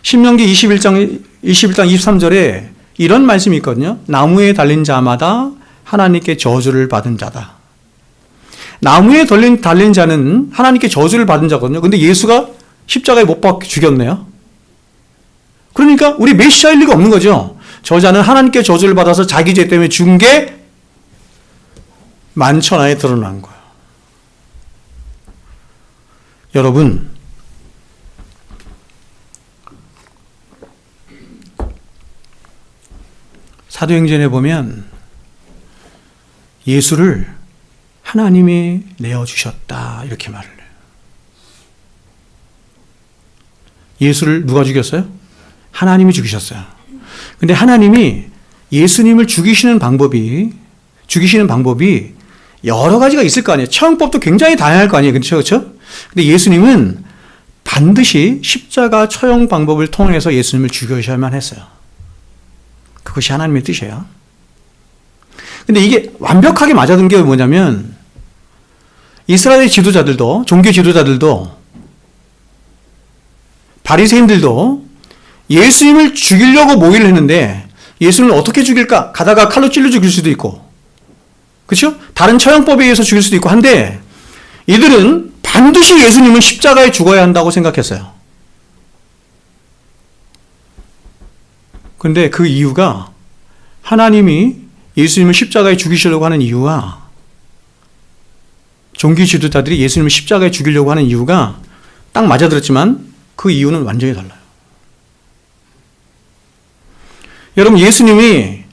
신명기 21장 23절에 이런 말씀이 있거든요. 나무에 달린 자마다 하나님께 저주를 받은 자다. 나무에 달린 자는 하나님께 저주를 받은 자거든요. 근데 예수가 십자가에 못 박혀 죽였네요. 그러니까 우리 메시아일 리가 없는 거죠. 저자는 하나님께 저주를 받아서 자기 죄 때문에 죽은 게 만천하에 드러난 거예요. 여러분, 사도행전에 보면 예수를 하나님이 내어주셨다 이렇게 말을 해요. 예수를 누가 죽였어요? 하나님이 죽이셨어요. 근데 하나님이 예수님을 죽이시는 방법이 여러 가지가 있을 거 아니에요. 처형법도 굉장히 다양할 거 아니에요. 그렇죠? 근데 예수님은 반드시 십자가 처형 방법을 통해서 예수님을 죽여야만 했어요. 그것이 하나님의 뜻이에요. 근데 이게 완벽하게 맞아든 게 뭐냐면 이스라엘 지도자들도, 종교 지도자들도, 바리새인들도 예수님을 죽이려고 모의를 했는데 예수님을 어떻게 죽일까? 가다가 칼로 찔러 죽일 수도 있고, 그렇죠? 다른 처형법에 의해서 죽일 수도 있고 한데 이들은 반드시 예수님은 십자가에 죽어야 한다고 생각했어요. 그런데 그 이유가 하나님이 예수님을 십자가에 죽이시려고 하는 이유와 종교 지도자들이 예수님을 십자가에 죽이려고 하는 이유가 딱 맞아들었지만 그 이유는 완전히 달라요. 여러분,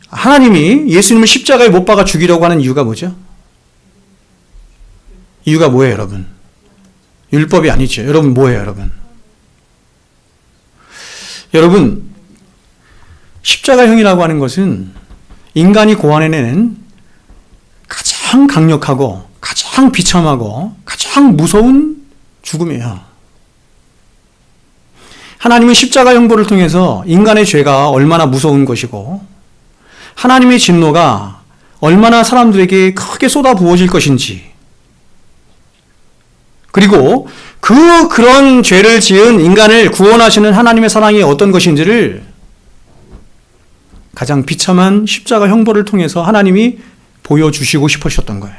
하나님이 예수님을 십자가에 못 박아 죽이려고 하는 이유가 뭐죠? 이유가 뭐예요, 여러분? 율법이 아니죠. 여러분, 뭐예요, 여러분? 여러분, 십자가형이라고 하는 것은 인간이 고안해내는 가장 강력하고 가장 비참하고 가장 무서운 죽음이에요. 하나님은 십자가 형벌을 통해서 인간의 죄가 얼마나 무서운 것이고 하나님의 진노가 얼마나 사람들에게 크게 쏟아부어질 것인지, 그리고 그런 죄를 지은 인간을 구원하시는 하나님의 사랑이 어떤 것인지를 가장 비참한 십자가 형벌을 통해서 하나님이 보여주시고 싶으셨던 거예요.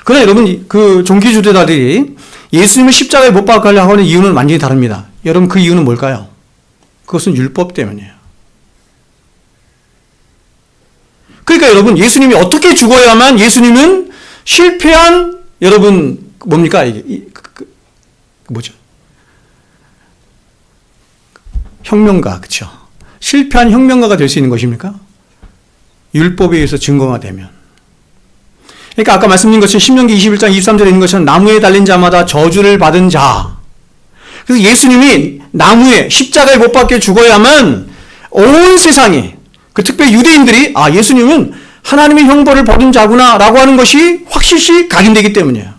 그러나 여러분, 그 종교주도자들이 예수님을 십자가에 못 박으려고 하는 이유는 완전히 다릅니다. 여러분, 그 이유는 뭘까요? 그것은 율법 때문이에요. 그러니까 여러분, 예수님이 어떻게 죽어야만 예수님은 실패한, 여러분, 뭡니까? 이게, 뭐죠? 혁명가, 그쵸? 실패한 혁명가가 될 수 있는 것입니까? 율법에 의해서 증거가 되면. 그러니까 아까 말씀드린 것처럼 신명기 21장 23절에 있는 것처럼 나무에 달린 자마다 저주를 받은 자. 그래서 예수님이 나무에 십자가에 못 박혀 죽어야만 온 세상이, 그 특별히 유대인들이 예수님은 하나님의 형벌을 받은 자구나 라고 하는 것이 확실시 각인되기 때문이에요.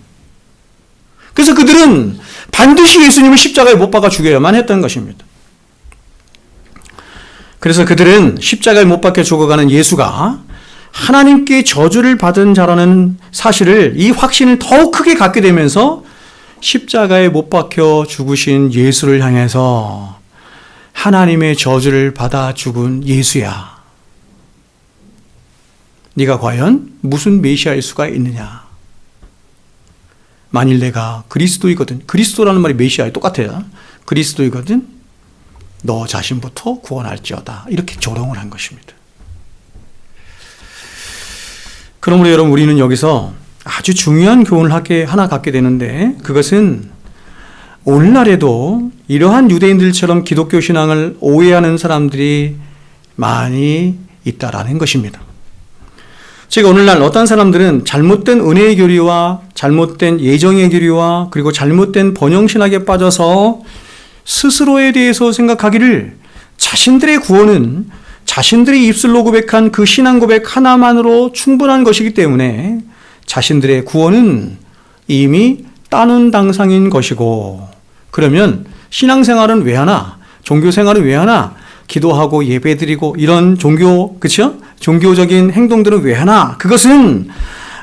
그래서 그들은 반드시 예수님을 십자가에 못 박아 죽여야만 했던 것입니다. 그래서 그들은 십자가에 못 박혀 죽어가는 예수가 하나님께 저주를 받은 자라는 사실을, 이 확신을 더욱 크게 갖게 되면서 십자가에 못 박혀 죽으신 예수를 향해서 하나님의 저주를 받아 죽은 예수야, 네가 과연 무슨 메시아일 수가 있느냐? 만일 내가 그리스도이거든, 그리스도라는 말이 메시아에 똑같아요. 그리스도이거든 너 자신부터 구원할지어다, 이렇게 조롱을 한 것입니다. 그러므로 여러분, 우리는 여기서 아주 중요한 교훈을 하나 갖게 되는데, 그것은 오늘날에도 이러한 유대인들처럼 기독교 신앙을 오해하는 사람들이 많이 있다라는 것입니다. 즉, 오늘날 어떤 사람들은 잘못된 은혜의 교리와 잘못된 예정의 교리와 그리고 잘못된 번영신학에 빠져서 스스로에 대해서 생각하기를 자신들의 구원은 자신들이 입술로 고백한 그 신앙 고백 하나만으로 충분한 것이기 때문에 자신들의 구원은 이미 따놓은 당상인 것이고, 그러면 신앙생활은 왜 하나? 종교생활은 왜 하나? 기도하고 예배드리고 이런 그쵸? 종교적인 행동들은 왜 하나? 그것은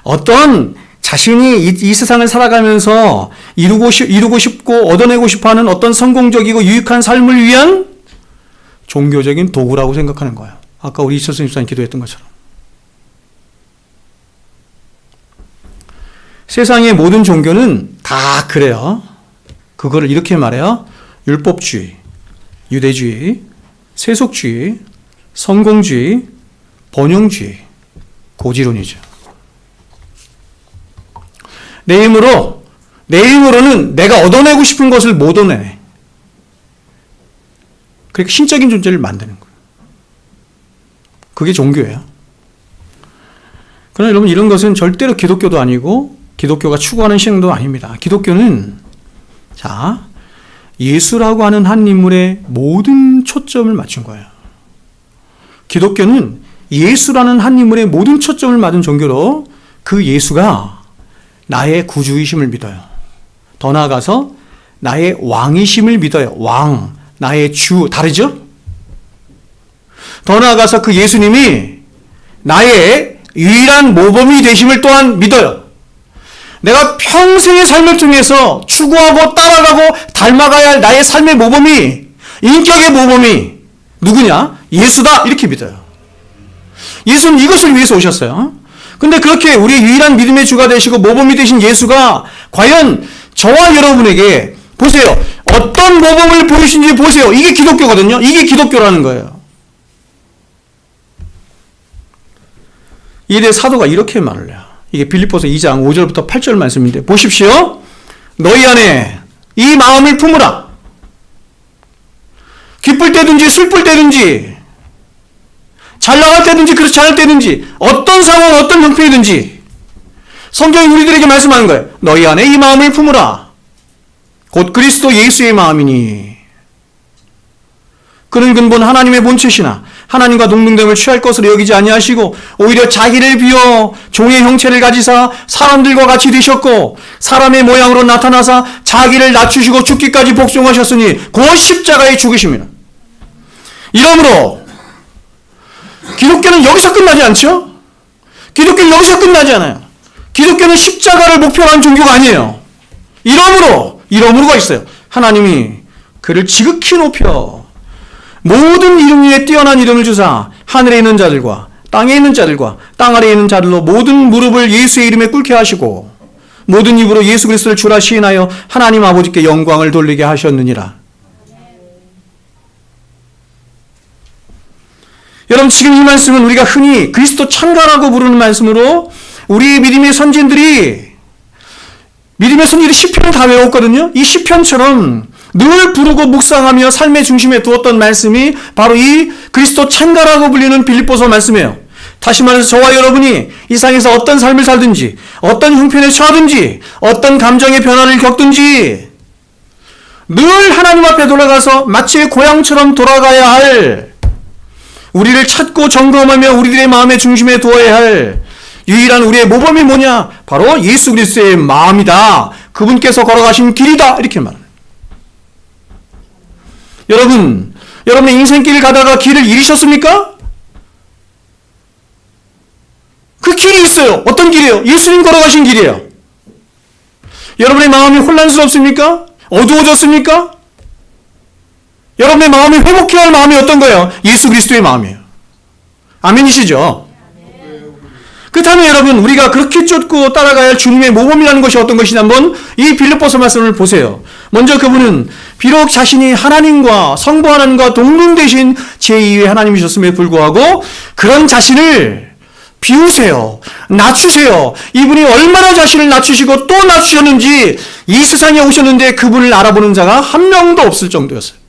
어떤 자신이 이 세상을 살아가면서 이루고 싶고 얻어내고 싶어하는 어떤 성공적이고 유익한 삶을 위한 종교적인 도구라고 생각하는 거예요. 아까 우리 이철수 집사님 기도했던 것처럼. 세상의 모든 종교는 다 그래요. 그거를 이렇게 말해요. 율법주의, 유대주의, 세속주의, 성공주의, 번영주의, 고지론이죠. 내 힘으로 내 힘으로는 내가 얻어내고 싶은 것을 못 얻어내. 그러니까 신적인 존재를 만드는 거예요. 그게 종교예요. 그러나 여러분, 이런 것은 절대로 기독교도 아니고 기독교가 추구하는 신앙도 아닙니다. 기독교는 예수라고 하는 한 인물의 모든 초점을 맞춘 거예요. 기독교는 예수라는 한 인물의 모든 초점을 맞은 종교로 그 예수가 나의 구주이심을 믿어요. 더 나아가서 나의 왕이심을 믿어요. 왕, 나의 주, 다르죠? 더 나아가서 그 예수님이 나의 유일한 모범이 되심을 또한 믿어요. 내가 평생의 삶을 통해서 추구하고 따라가고 닮아가야 할 나의 삶의 모범이, 인격의 모범이 누구냐? 예수다, 이렇게 믿어요. 예수는 이것을 위해서 오셨어요. 근데 그렇게 우리의 유일한 믿음의 주가 되시고 모범이 되신 예수가 과연 저와 여러분에게 보세요. 어떤 모범을 보이신지 보세요. 이게 기독교거든요. 이게 기독교라는 거예요. 이에 대해 사도가 이렇게 말을 해요. 이게 빌립보서 2장 5절부터 8절 말씀인데 보십시오. 너희 안에 이 마음을 품으라. 기쁠 때든지 슬플 때든지 잘 나갈 때든지 그렇지 않을 때든지 어떤 상황 어떤 형편이든지 성경이 우리들에게 말씀하는 거예요. 너희 안에 이 마음을 품으라. 곧 그리스도 예수의 마음이니 그는 근본 하나님의 본체시나 하나님과 동등됨을 취할 것으로 여기지 아니하시고 오히려 자기를 비워 종의 형체를 가지사 사람들과 같이 되셨고 사람의 모양으로 나타나사 자기를 낮추시고 죽기까지 복종하셨으니 곧 십자가에 죽으심이라. 이러므로 기독교는 여기서 끝나지 않죠? 기독교는 여기서 끝나지 않아요. 기독교는 십자가를 목표로 한 종교가 아니에요. 이러므로가 있어요. 하나님이 그를 지극히 높여 모든 이름 위에 뛰어난 이름을 주사 하늘에 있는 자들과 땅에 있는 자들과 땅 아래에 있는 자들로 모든 무릎을 예수의 이름에 꿇게 하시고 모든 입으로 예수 그리스도를 주라 시인하여 하나님 아버지께 영광을 돌리게 하셨느니라. 여러분, 지금 이 말씀은 우리가 흔히 그리스도 찬가라고 부르는 말씀으로 우리 믿음의 선진들이 시편을 다 외웠거든요. 이 시편처럼 늘 부르고 묵상하며 삶의 중심에 두었던 말씀이 바로 이 그리스도 찬가라고 불리는 빌립보서 말씀이에요. 다시 말해서 저와 여러분이 이 세상에서 어떤 삶을 살든지 어떤 형편에 처하든지 어떤 감정의 변화를 겪든지 늘 하나님 앞에 돌아가서 마치 고향처럼 돌아가야 할, 우리를 찾고 점검하며 우리들의 마음의 중심에 두어야 할 유일한 우리의 모범이 뭐냐? 바로 예수 그리스도의 마음이다. 그분께서 걸어가신 길이다. 이렇게 말합니다. 여러분의 인생길을 가다가 길을 잃으셨습니까? 그 길이 있어요. 어떤 길이에요? 예수님 걸어가신 길이에요. 여러분의 마음이 혼란스럽습니까? 어두워졌습니까? 여러분의 마음이 회복해야 할 마음이 어떤 거예요? 예수 그리스도의 마음이에요. 아멘이시죠? 그렇다면 여러분, 우리가 그렇게 쫓고 따라가야 할 주님의 모범이라는 것이 어떤 것이냐, 한번 이 빌립보서 말씀을 보세요. 먼저 그분은 비록 자신이 하나님과 성부 하나님과 동등되신 제2의 하나님이셨음에 불구하고 그런 자신을 비우세요. 낮추세요. 이분이 얼마나 자신을 낮추시고 또 낮추셨는지 이 세상에 오셨는데 그분을 알아보는 자가 한 명도 없을 정도였어요.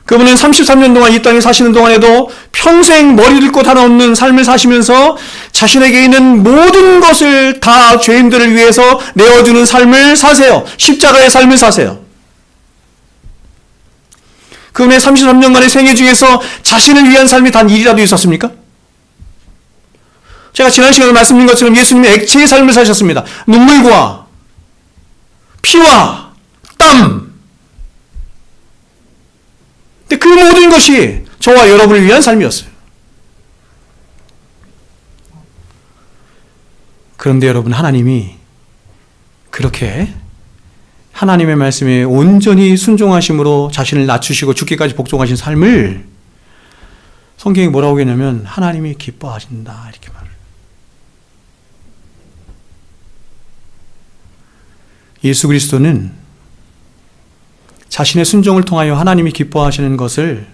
그분은 33년 동안 이 땅에 사시는 동안에도 평생 머리 긁고 하나 없는 삶을 사시면서 자신에게 있는 모든 것을 다 죄인들을 위해서 내어주는 삶을 사세요. 십자가의 삶을 사세요. 그분의 33년간의 생애 중에서 자신을 위한 삶이 단 일이라도 있었습니까? 제가 지난 시간에 말씀드린 것처럼 예수님이 액체의 삶을 사셨습니다. 눈물과 피와 땀. 근데 그 모든 것이 저와 여러분을 위한 삶이었어요. 그런데 여러분, 하나님이 그렇게 하나님의 말씀에 온전히 순종하심으로 자신을 낮추시고 죽기까지 복종하신 삶을 성경이 뭐라고 했냐면 하나님이 기뻐하신다, 이렇게 말을. 예수 그리스도는 자신의 순종을 통하여 하나님이 기뻐하시는 것을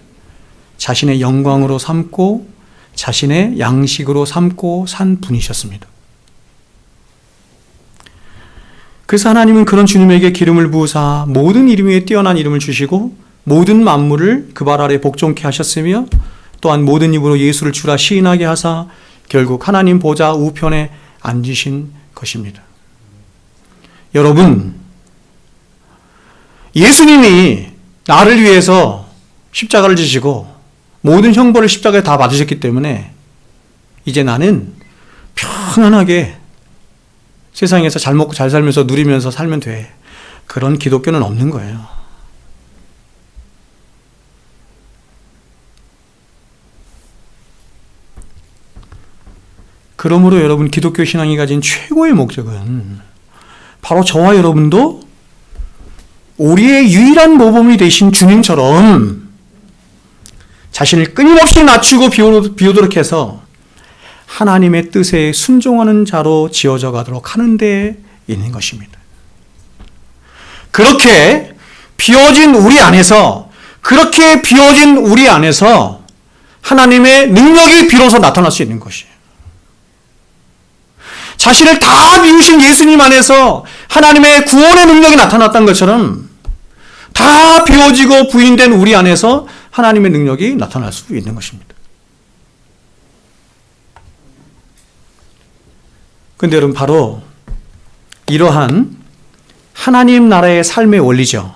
자신의 영광으로 삼고 자신의 양식으로 삼고 산 분이셨습니다. 그래서 하나님은 그런 주님에게 기름을 부으사 모든 이름 위에 뛰어난 이름을 주시고 모든 만물을 그 발 아래 복종케 하셨으며 또한 모든 입으로 예수를 주라 시인하게 하사 결국 하나님 보좌 우편에 앉으신 것입니다. 여러분, 예수님이 나를 위해서 십자가를 지시고 모든 형벌을 십자가에 다 받으셨기 때문에 이제 나는 편안하게 세상에서 잘 먹고 잘 살면서 누리면서 살면 돼. 그런 기독교는 없는 거예요. 그러므로 여러분, 기독교 신앙이 가진 최고의 목적은 바로 저와 여러분도 우리의 유일한 모범이 되신 주님처럼 자신을 끊임없이 낮추고 비우도록 해서 하나님의 뜻에 순종하는 자로 지어져 가도록 하는 데 있는 것입니다. 그렇게 비워진 우리 안에서 하나님의 능력이 비로소 나타날 수 있는 것이에요. 자신을 다 비우신 예수님 안에서 하나님의 구원의 능력이 나타났던 것처럼 다 비워지고 부인된 우리 안에서 하나님의 능력이 나타날 수 있는 것입니다. 그런데 여러분, 바로 이러한 하나님 나라의 삶의 원리죠.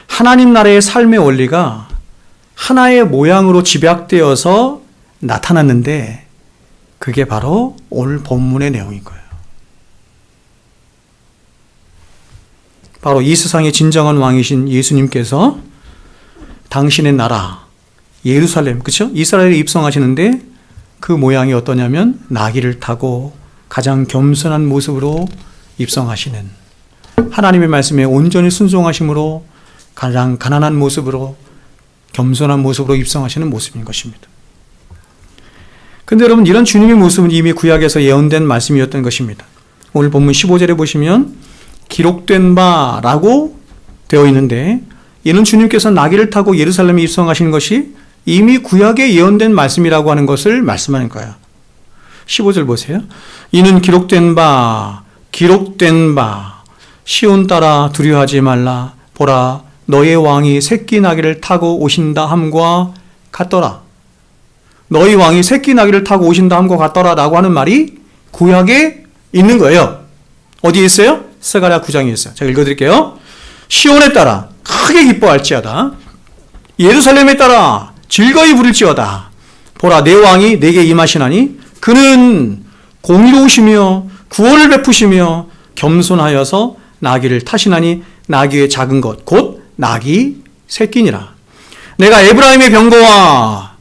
하나님 나라의 삶의 원리가 하나의 모양으로 집약되어서 나타났는데 그게 바로 오늘 본문의 내용인 거예요. 바로 이 세상의 진정한 왕이신 예수님께서 당신의 나라 예루살렘, 그렇죠? 이스라엘에 입성하시는데 그 모양이 어떠냐면 나귀를 타고 가장 겸손한 모습으로 입성하시는, 하나님의 말씀에 온전히 순종하심으로 가장 가난한 모습으로, 겸손한 모습으로 입성하시는 모습인 것입니다. 그런데 여러분, 이런 주님의 모습은 이미 구약에서 예언된 말씀이었던 것입니다. 오늘 본문 15절에 보시면 기록된 바라고 되어 있는데, 이는 주님께서 나귀를 타고 예루살렘에 입성하시는 것이 이미 구약에 예언된 말씀이라고 하는 것을 말씀하는 거예요. 15절 보세요. 이는 기록된 바 시온 따라 두려워하지 말라. 보라, 너의 왕이 새끼 나귀를 타고 오신다 함과 같더라. 너희 왕이 새끼 나귀를 타고 오신다 함과 같더라 라고 하는 말이 구약에 있는 거예요. 어디에 있어요? 스가랴 9장에 있어요. 제가 읽어드릴게요. 시온에 따라 크게 기뻐할지어다. 예루살렘에 따라 즐거이 부를지어다. 보라, 내 왕이 내게 임하시나니 그는 공의로우시며 구원을 베푸시며 겸손하여서 나귀를 타시나니 나귀의 작은 것 곧 나귀 새끼니라. 내가 에브라임의 병거와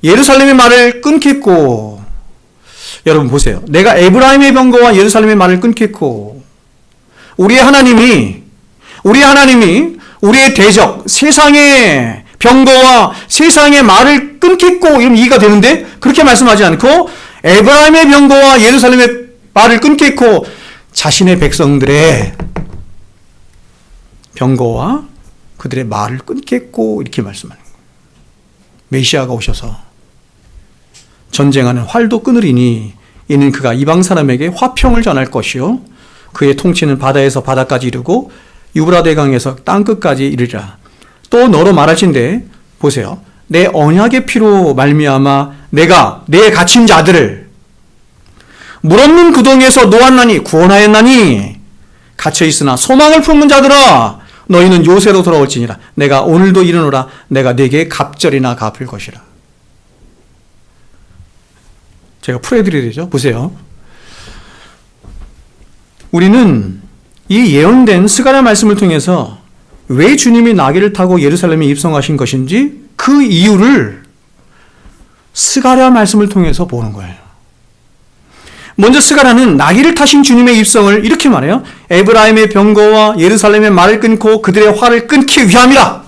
예루살렘의 말을 끊겠고, 여러분 보세요. 내가 에브라임의 병거와 예루살렘의 말을 끊겠고, 우리의 하나님이 우리의 대적 세상의 병거와 세상의 말을 끊겠고, 이러면 이해가 되는데 그렇게 말씀하지 않고 에브라임의 병거와 예루살렘의 말을 끊겠고 자신의 백성들의 병거와 그들의 말을 끊겠고 이렇게 말씀하는 거예요. 메시아가 오셔서 전쟁하는 활도 끊으리니 이는 그가 이방 사람에게 화평을 전할 것이요 그의 통치는 바다에서 바다까지 이르고 유브라데 강에서 땅끝까지 이르리라. 또 너로 말하신대, 보세요. 내 언약의 피로 말미암아 내가 내 갇힌 자들을 물 없는 그 동에서 놓았나니 구원하였나니 갇혀 있으나 소망을 품는 자들아 너희는 요새로 돌아올지니라. 내가 오늘도 이르노라. 내가 네게 갑절이나 갚을 것이라. 제가 풀어드려야 되죠. 보세요. 우리는 이 예언된 스가랴 말씀을 통해서 왜 주님이 나귀를 타고 예루살렘에 입성하신 것인지 그 이유를 스가랴 말씀을 통해서 보는 거예요. 먼저 스가랴는 나귀를 타신 주님의 입성을 이렇게 말해요. 에브라임의 병거와 예루살렘의 말을 끊고 그들의 화를 끊기 위함이라.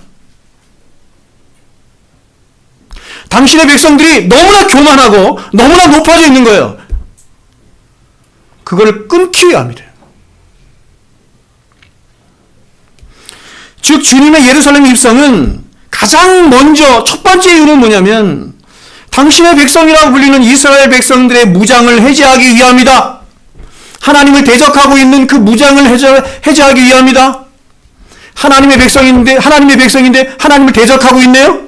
당신의 백성들이 너무나 교만하고 너무나 높아져 있는 거예요. 그거를 끊기 위함이래요. 즉 주님의 예루살렘 입성은 가장 먼저 첫 번째 이유는 뭐냐면 당신의 백성이라고 불리는 이스라엘 백성들의 무장을 해제하기 위함이다. 하나님을 대적하고 있는 그 무장을 해제하기 위함이다. 하나님의 백성인데 하나님을 대적하고 있네요.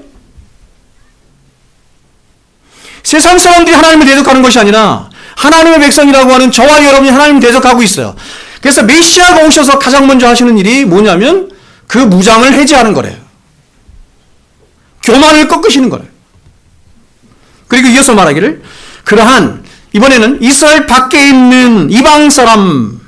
세상 사람들이 하나님을 대적하는 것이 아니라 하나님의 백성이라고 하는 저와 여러분이 하나님을 대적하고 있어요. 그래서 메시아가 오셔서 가장 먼저 하시는 일이 뭐냐면 그 무장을 해제하는 거래요. 교만을 꺾으시는 거래요. 그리고 이어서 말하기를 그러한 이번에는 이스라엘 밖에 있는 이방 사람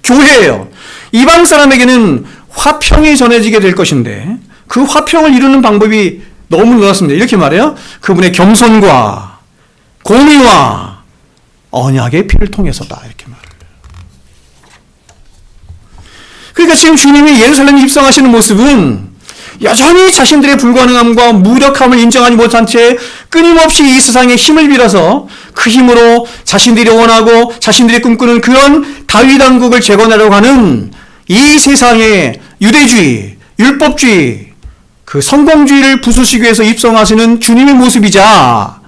교회예요. 이방 사람에게는 화평이 전해지게 될 것인데 그 화평을 이루는 방법이 너무 놀랍습니다. 이렇게 말해요. 그분의 겸손과 공의와 언약의 피를 통해서다. 이렇게 말해요. 그러니까 지금 주님이 예루살렘에 입성하시는 모습은 여전히 자신들의 불가능함과 무력함을 인정하지 못한 채 끊임없이 이 세상에 힘을 빌어서 그 힘으로 자신들이 원하고 자신들이 꿈꾸는 그런 다윗 왕국을 재건하려고 하는 이 세상의 유대주의, 율법주의, 그 성공주의를 부수시기 위해서 입성하시는 주님의 모습이자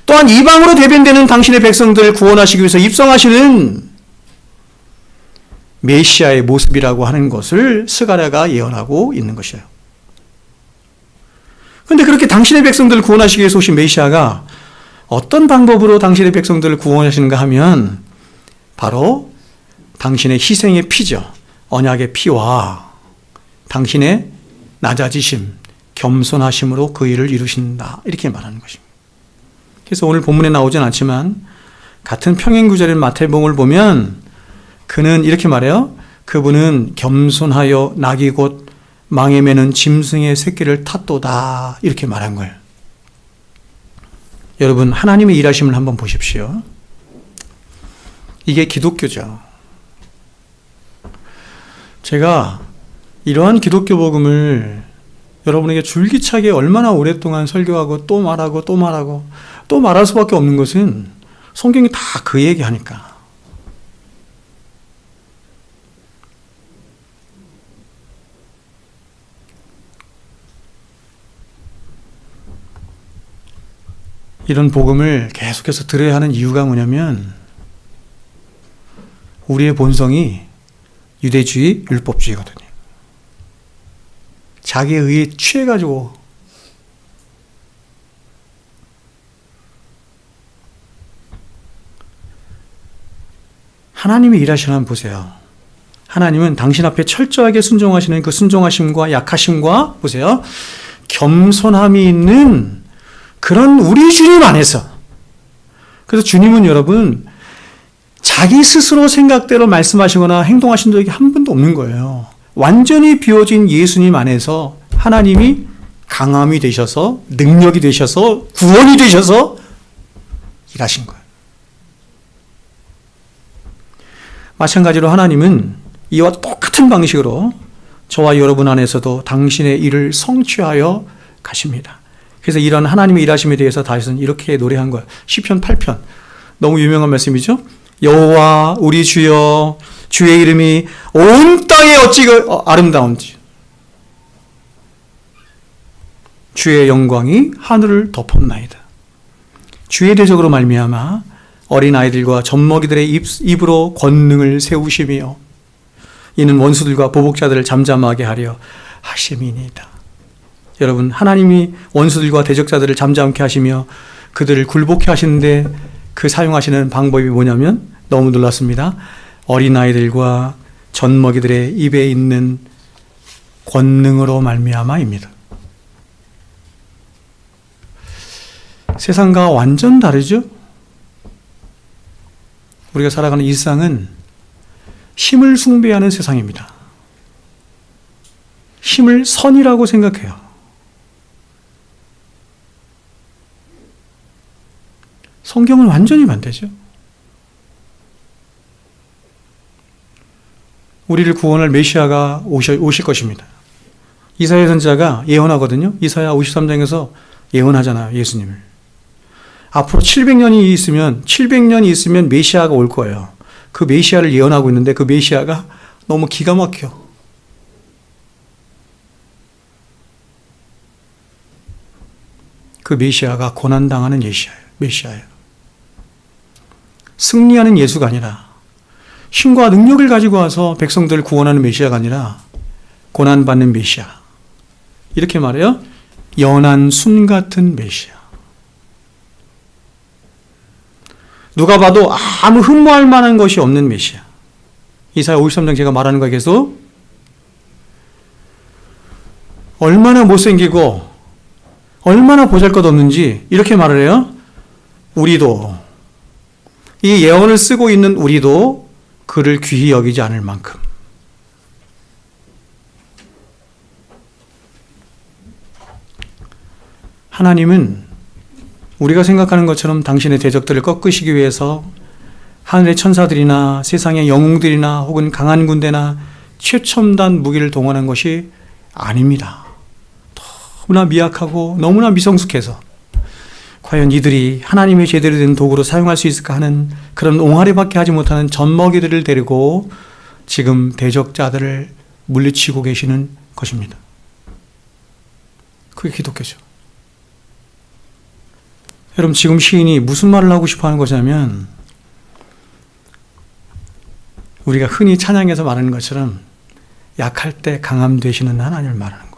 또한 이방으로 대변되는 당신의 백성들을 구원하시기 위해서 입성하시는 메시아의 모습이라고 하는 것을 스가랴가 예언하고 있는 것이에요. 그런데 그렇게 당신의 백성들을 구원하시기 위해서 오신 메시아가 어떤 방법으로 당신의 백성들을 구원하시는가 하면 바로 당신의 희생의 피죠. 언약의 피와 당신의 낮아지심, 겸손하심으로 그 일을 이루신다. 이렇게 말하는 것입니다. 그래서 오늘 본문에 나오진 않지만 같은 평행구절인 마태복음을 보면 그는 이렇게 말해요. 그분은 겸손하여 낙이 곧 망에 매는 짐승의 새끼를 탔도다. 이렇게 말한 거예요. 여러분, 하나님의 일하심을 한번 보십시오. 이게 기독교죠. 제가 이러한 기독교 복음을 여러분에게 줄기차게 얼마나 오랫동안 설교하고 또 말하고 또 말하고 또 말할 수밖에 없는 것은 성경이 다 그 얘기하니까. 이런 복음을 계속해서 들어야 하는 이유가 뭐냐면 우리의 본성이 유대주의, 율법주의거든요. 자기의 의에 취해가지고 하나님의 일하시는 한 보세요. 하나님은 당신 앞에 철저하게 순종하시는 그 순종하심과 약하심과 보세요. 겸손함이 있는 그런 우리 주님 안에서. 그래서 주님은 여러분 자기 스스로 생각대로 말씀하시거나 행동하신 적이 한 번도 없는 거예요. 완전히 비워진 예수님 안에서 하나님이 강함이 되셔서 능력이 되셔서 구원이 되셔서 일하신 거예요. 마찬가지로 하나님은 이와 똑같은 방식으로 저와 여러분 안에서도 당신의 일을 성취하여 가십니다. 그래서 이런 하나님의 일하심에 대해서 다윗은 이렇게 노래한 거예요. 시편 8편. 너무 유명한 말씀이죠. 여호와 우리 주여 주의 이름이 온 땅에 어찌 아름다운지 주의 영광이 하늘을 덮었나이다. 주의 대적으로 말미암아 어린아이들과 젖먹이들의 입으로 권능을 세우시며 이는 원수들과 보복자들을 잠잠하게 하려 하심이니이다. 여러분, 하나님이 원수들과 대적자들을 잠잠케 하시며 그들을 굴복케 하시는데 그 사용하시는 방법이 뭐냐면 너무 놀랐습니다. 어린아이들과 젖먹이들의 입에 있는 권능으로 말미암아입니다. 세상과 완전 다르죠? 우리가 살아가는 일상은 힘을 숭배하는 세상입니다. 힘을 선이라고 생각해요. 성경은 완전히 반대죠. 우리를 구원할 메시아가 오실 것입니다. 이사야 선지자가 예언하거든요. 이사야 53장에서 예언하잖아요. 예수님을. 앞으로 700년이 있으면 메시아가 올 거예요. 그 메시아를 예언하고 있는데 그 메시아가 너무 기가 막혀. 그 메시아가 고난당하는 메시아예요. 승리하는 예수가 아니라 힘과 능력을 가지고 와서 백성들을 구원하는 메시아가 아니라 고난받는 메시아. 이렇게 말해요. 연한 순 같은 메시아. 누가 봐도 아무 흠모할 만한 것이 없는 메시아. 이사야 53장 제가 말하는 거에 계속 얼마나 못생기고 얼마나 보잘것없는지 이렇게 말을 해요. 우리도 이 예언을 쓰고 있는 우리도 그를 귀히 여기지 않을 만큼 하나님은 우리가 생각하는 것처럼 당신의 대적들을 꺾으시기 위해서 하늘의 천사들이나 세상의 영웅들이나 혹은 강한 군대나 최첨단 무기를 동원한 것이 아닙니다. 너무나 미약하고 너무나 미성숙해서 과연 이들이 하나님의 제대로 된 도구로 사용할 수 있을까 하는 그런 옹알이밖에 하지 못하는 젖먹이들을 데리고 지금 대적자들을 물리치고 계시는 것입니다. 그게 기독교죠. 여러분, 지금 시인이 무슨 말을 하고 싶어 하는 것이냐면 우리가 흔히 찬양에서 말하는 것처럼 약할 때 강함 되시는 하나님을 말하는 거예요.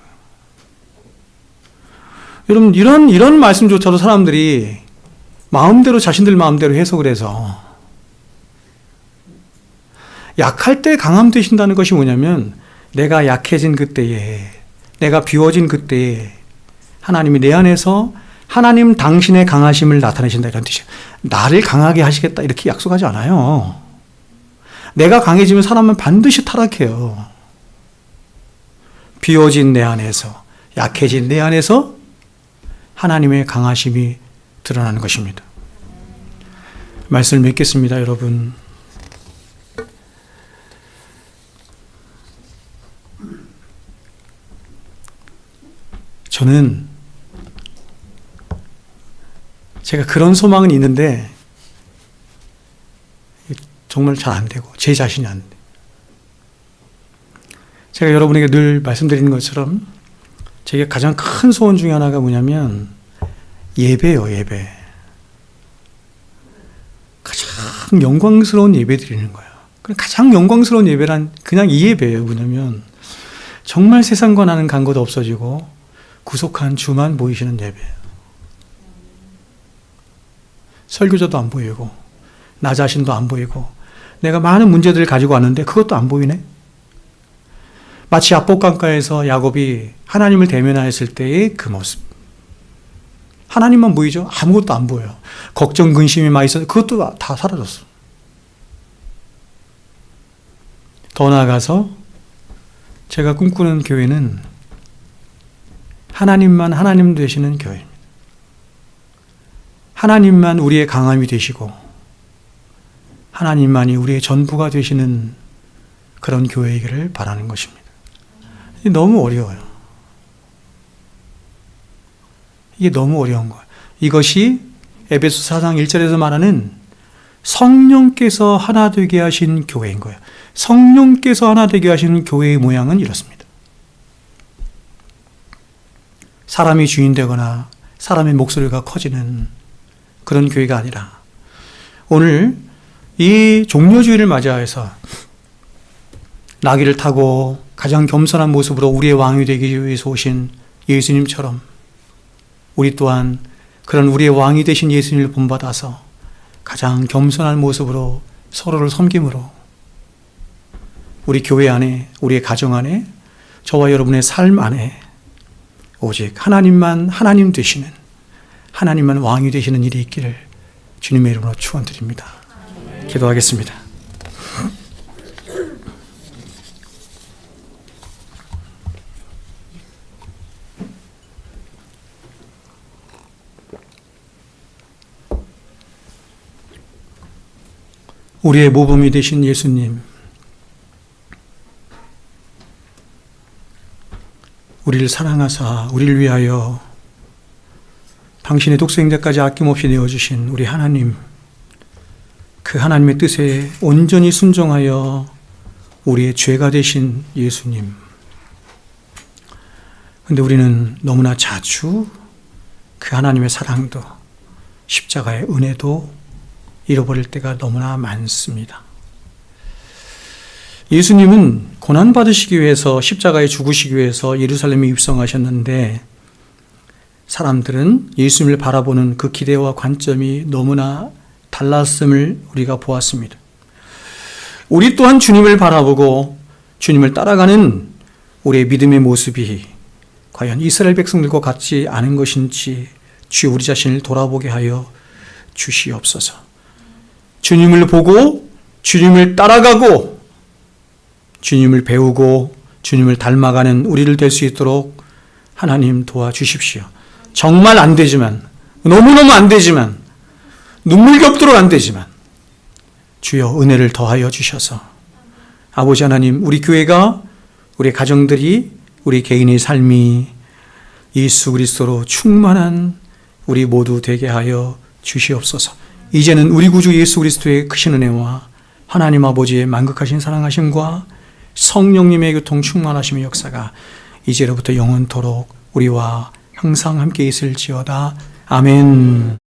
여러분, 이런 말씀조차도 사람들이 마음대로 자신들 마음대로 해석을 해서 약할 때 강함 되신다는 것이 뭐냐면 내가 약해진 그때에, 내가 비워진 그때에 하나님이 내 안에서 하나님 당신의 강하심을 나타내신다 이런 뜻이에요. 나를 강하게 하시겠다 이렇게 약속하지 않아요. 내가 강해지면 사람은 반드시 타락해요. 비워진 내 안에서, 약해진 내 안에서 하나님의 강하심이 드러나는 것입니다. 말씀을 맺겠습니다, 여러분. 저는 제가 그런 소망은 있는데 정말 잘 안 되고 제 자신이 안 돼. 제가 여러분에게 늘 말씀드리는 것처럼 제게 가장 큰 소원 중에 하나가 뭐냐면 예배예요, 예배. 가장 영광스러운 예배 드리는 거예요. 가장 영광스러운 예배란 그냥 이 예배예요. 뭐냐면 정말 세상과 나는 간 것 없어지고 구속한 주만 보이시는 예배예요. 설교자도 안 보이고 나 자신도 안 보이고 내가 많은 문제들을 가지고 왔는데 그것도 안 보이네. 마치 압복강가에서 야곱이 하나님을 대면하였을 때의 그 모습. 하나님만 보이죠? 아무것도 안 보여요. 걱정, 근심이 많이 있어서 그것도 다 사라졌어. 더 나아가서 제가 꿈꾸는 교회는 하나님만 하나님 되시는 교회입니다. 하나님만 우리의 강함이 되시고 하나님만이 우리의 전부가 되시는 그런 교회이기를 바라는 것입니다. 너무 어려워요. 이게 너무 어려운 거예요. 이것이 에베소 4장 1절에서 말하는 성령께서 하나 되게 하신 교회인 거예요. 성령께서 하나 되게 하시는 교회의 모양은 이렇습니다. 사람이 주인 되거나 사람의 목소리가 커지는 그런 교회가 아니라 오늘 이 종려주의를 맞이해서 나귀를 타고 가장 겸손한 모습으로 우리의 왕이 되기 위해서 오신 예수님처럼 우리 또한 그런 우리의 왕이 되신 예수님을 본받아서 가장 겸손한 모습으로 서로를 섬김으로 우리 교회 안에, 우리의 가정 안에, 저와 여러분의 삶 안에 오직 하나님만 하나님 되시는, 하나님만 왕이 되시는 일이 있기를 주님의 이름으로 축원드립니다. 기도하겠습니다. 우리의 모범이 되신 예수님, 우리를 사랑하사 우리를 위하여 당신의 독생자까지 아낌없이 내어주신 우리 하나님, 그 하나님의 뜻에 온전히 순종하여 우리의 죄가 되신 예수님. 그런데 우리는 너무나 자주 그 하나님의 사랑도 십자가의 은혜도 잃어버릴 때가 너무나 많습니다. 예수님은 고난받으시기 위해서 십자가에 죽으시기 위해서 예루살렘에 입성하셨는데 사람들은 예수님을 바라보는 그 기대와 관점이 너무나 달랐음을 우리가 보았습니다. 우리 또한 주님을 바라보고 주님을 따라가는 우리의 믿음의 모습이 과연 이스라엘 백성들과 같지 않은 것인지 주여 우리 자신을 돌아보게 하여 주시옵소서. 주님을 보고 주님을 따라가고 주님을 배우고 주님을 닮아가는 우리를 될 수 있도록 하나님 도와주십시오. 정말 안 되지만, 너무너무 안 되지만, 눈물겹도록 안 되지만 주여 은혜를 더하여 주셔서 아버지 하나님, 우리 교회가, 우리 가정들이, 우리 개인의 삶이 예수 그리스도로 충만한 우리 모두 되게 하여 주시옵소서. 이제는 우리 구주 예수 그리스도의 크신 은혜와 하나님 아버지의 만극하신 사랑하심과 성령님의 교통 충만하심의 역사가 이제로부터 영원토록 우리와 항상 함께 있을지어다. 아멘.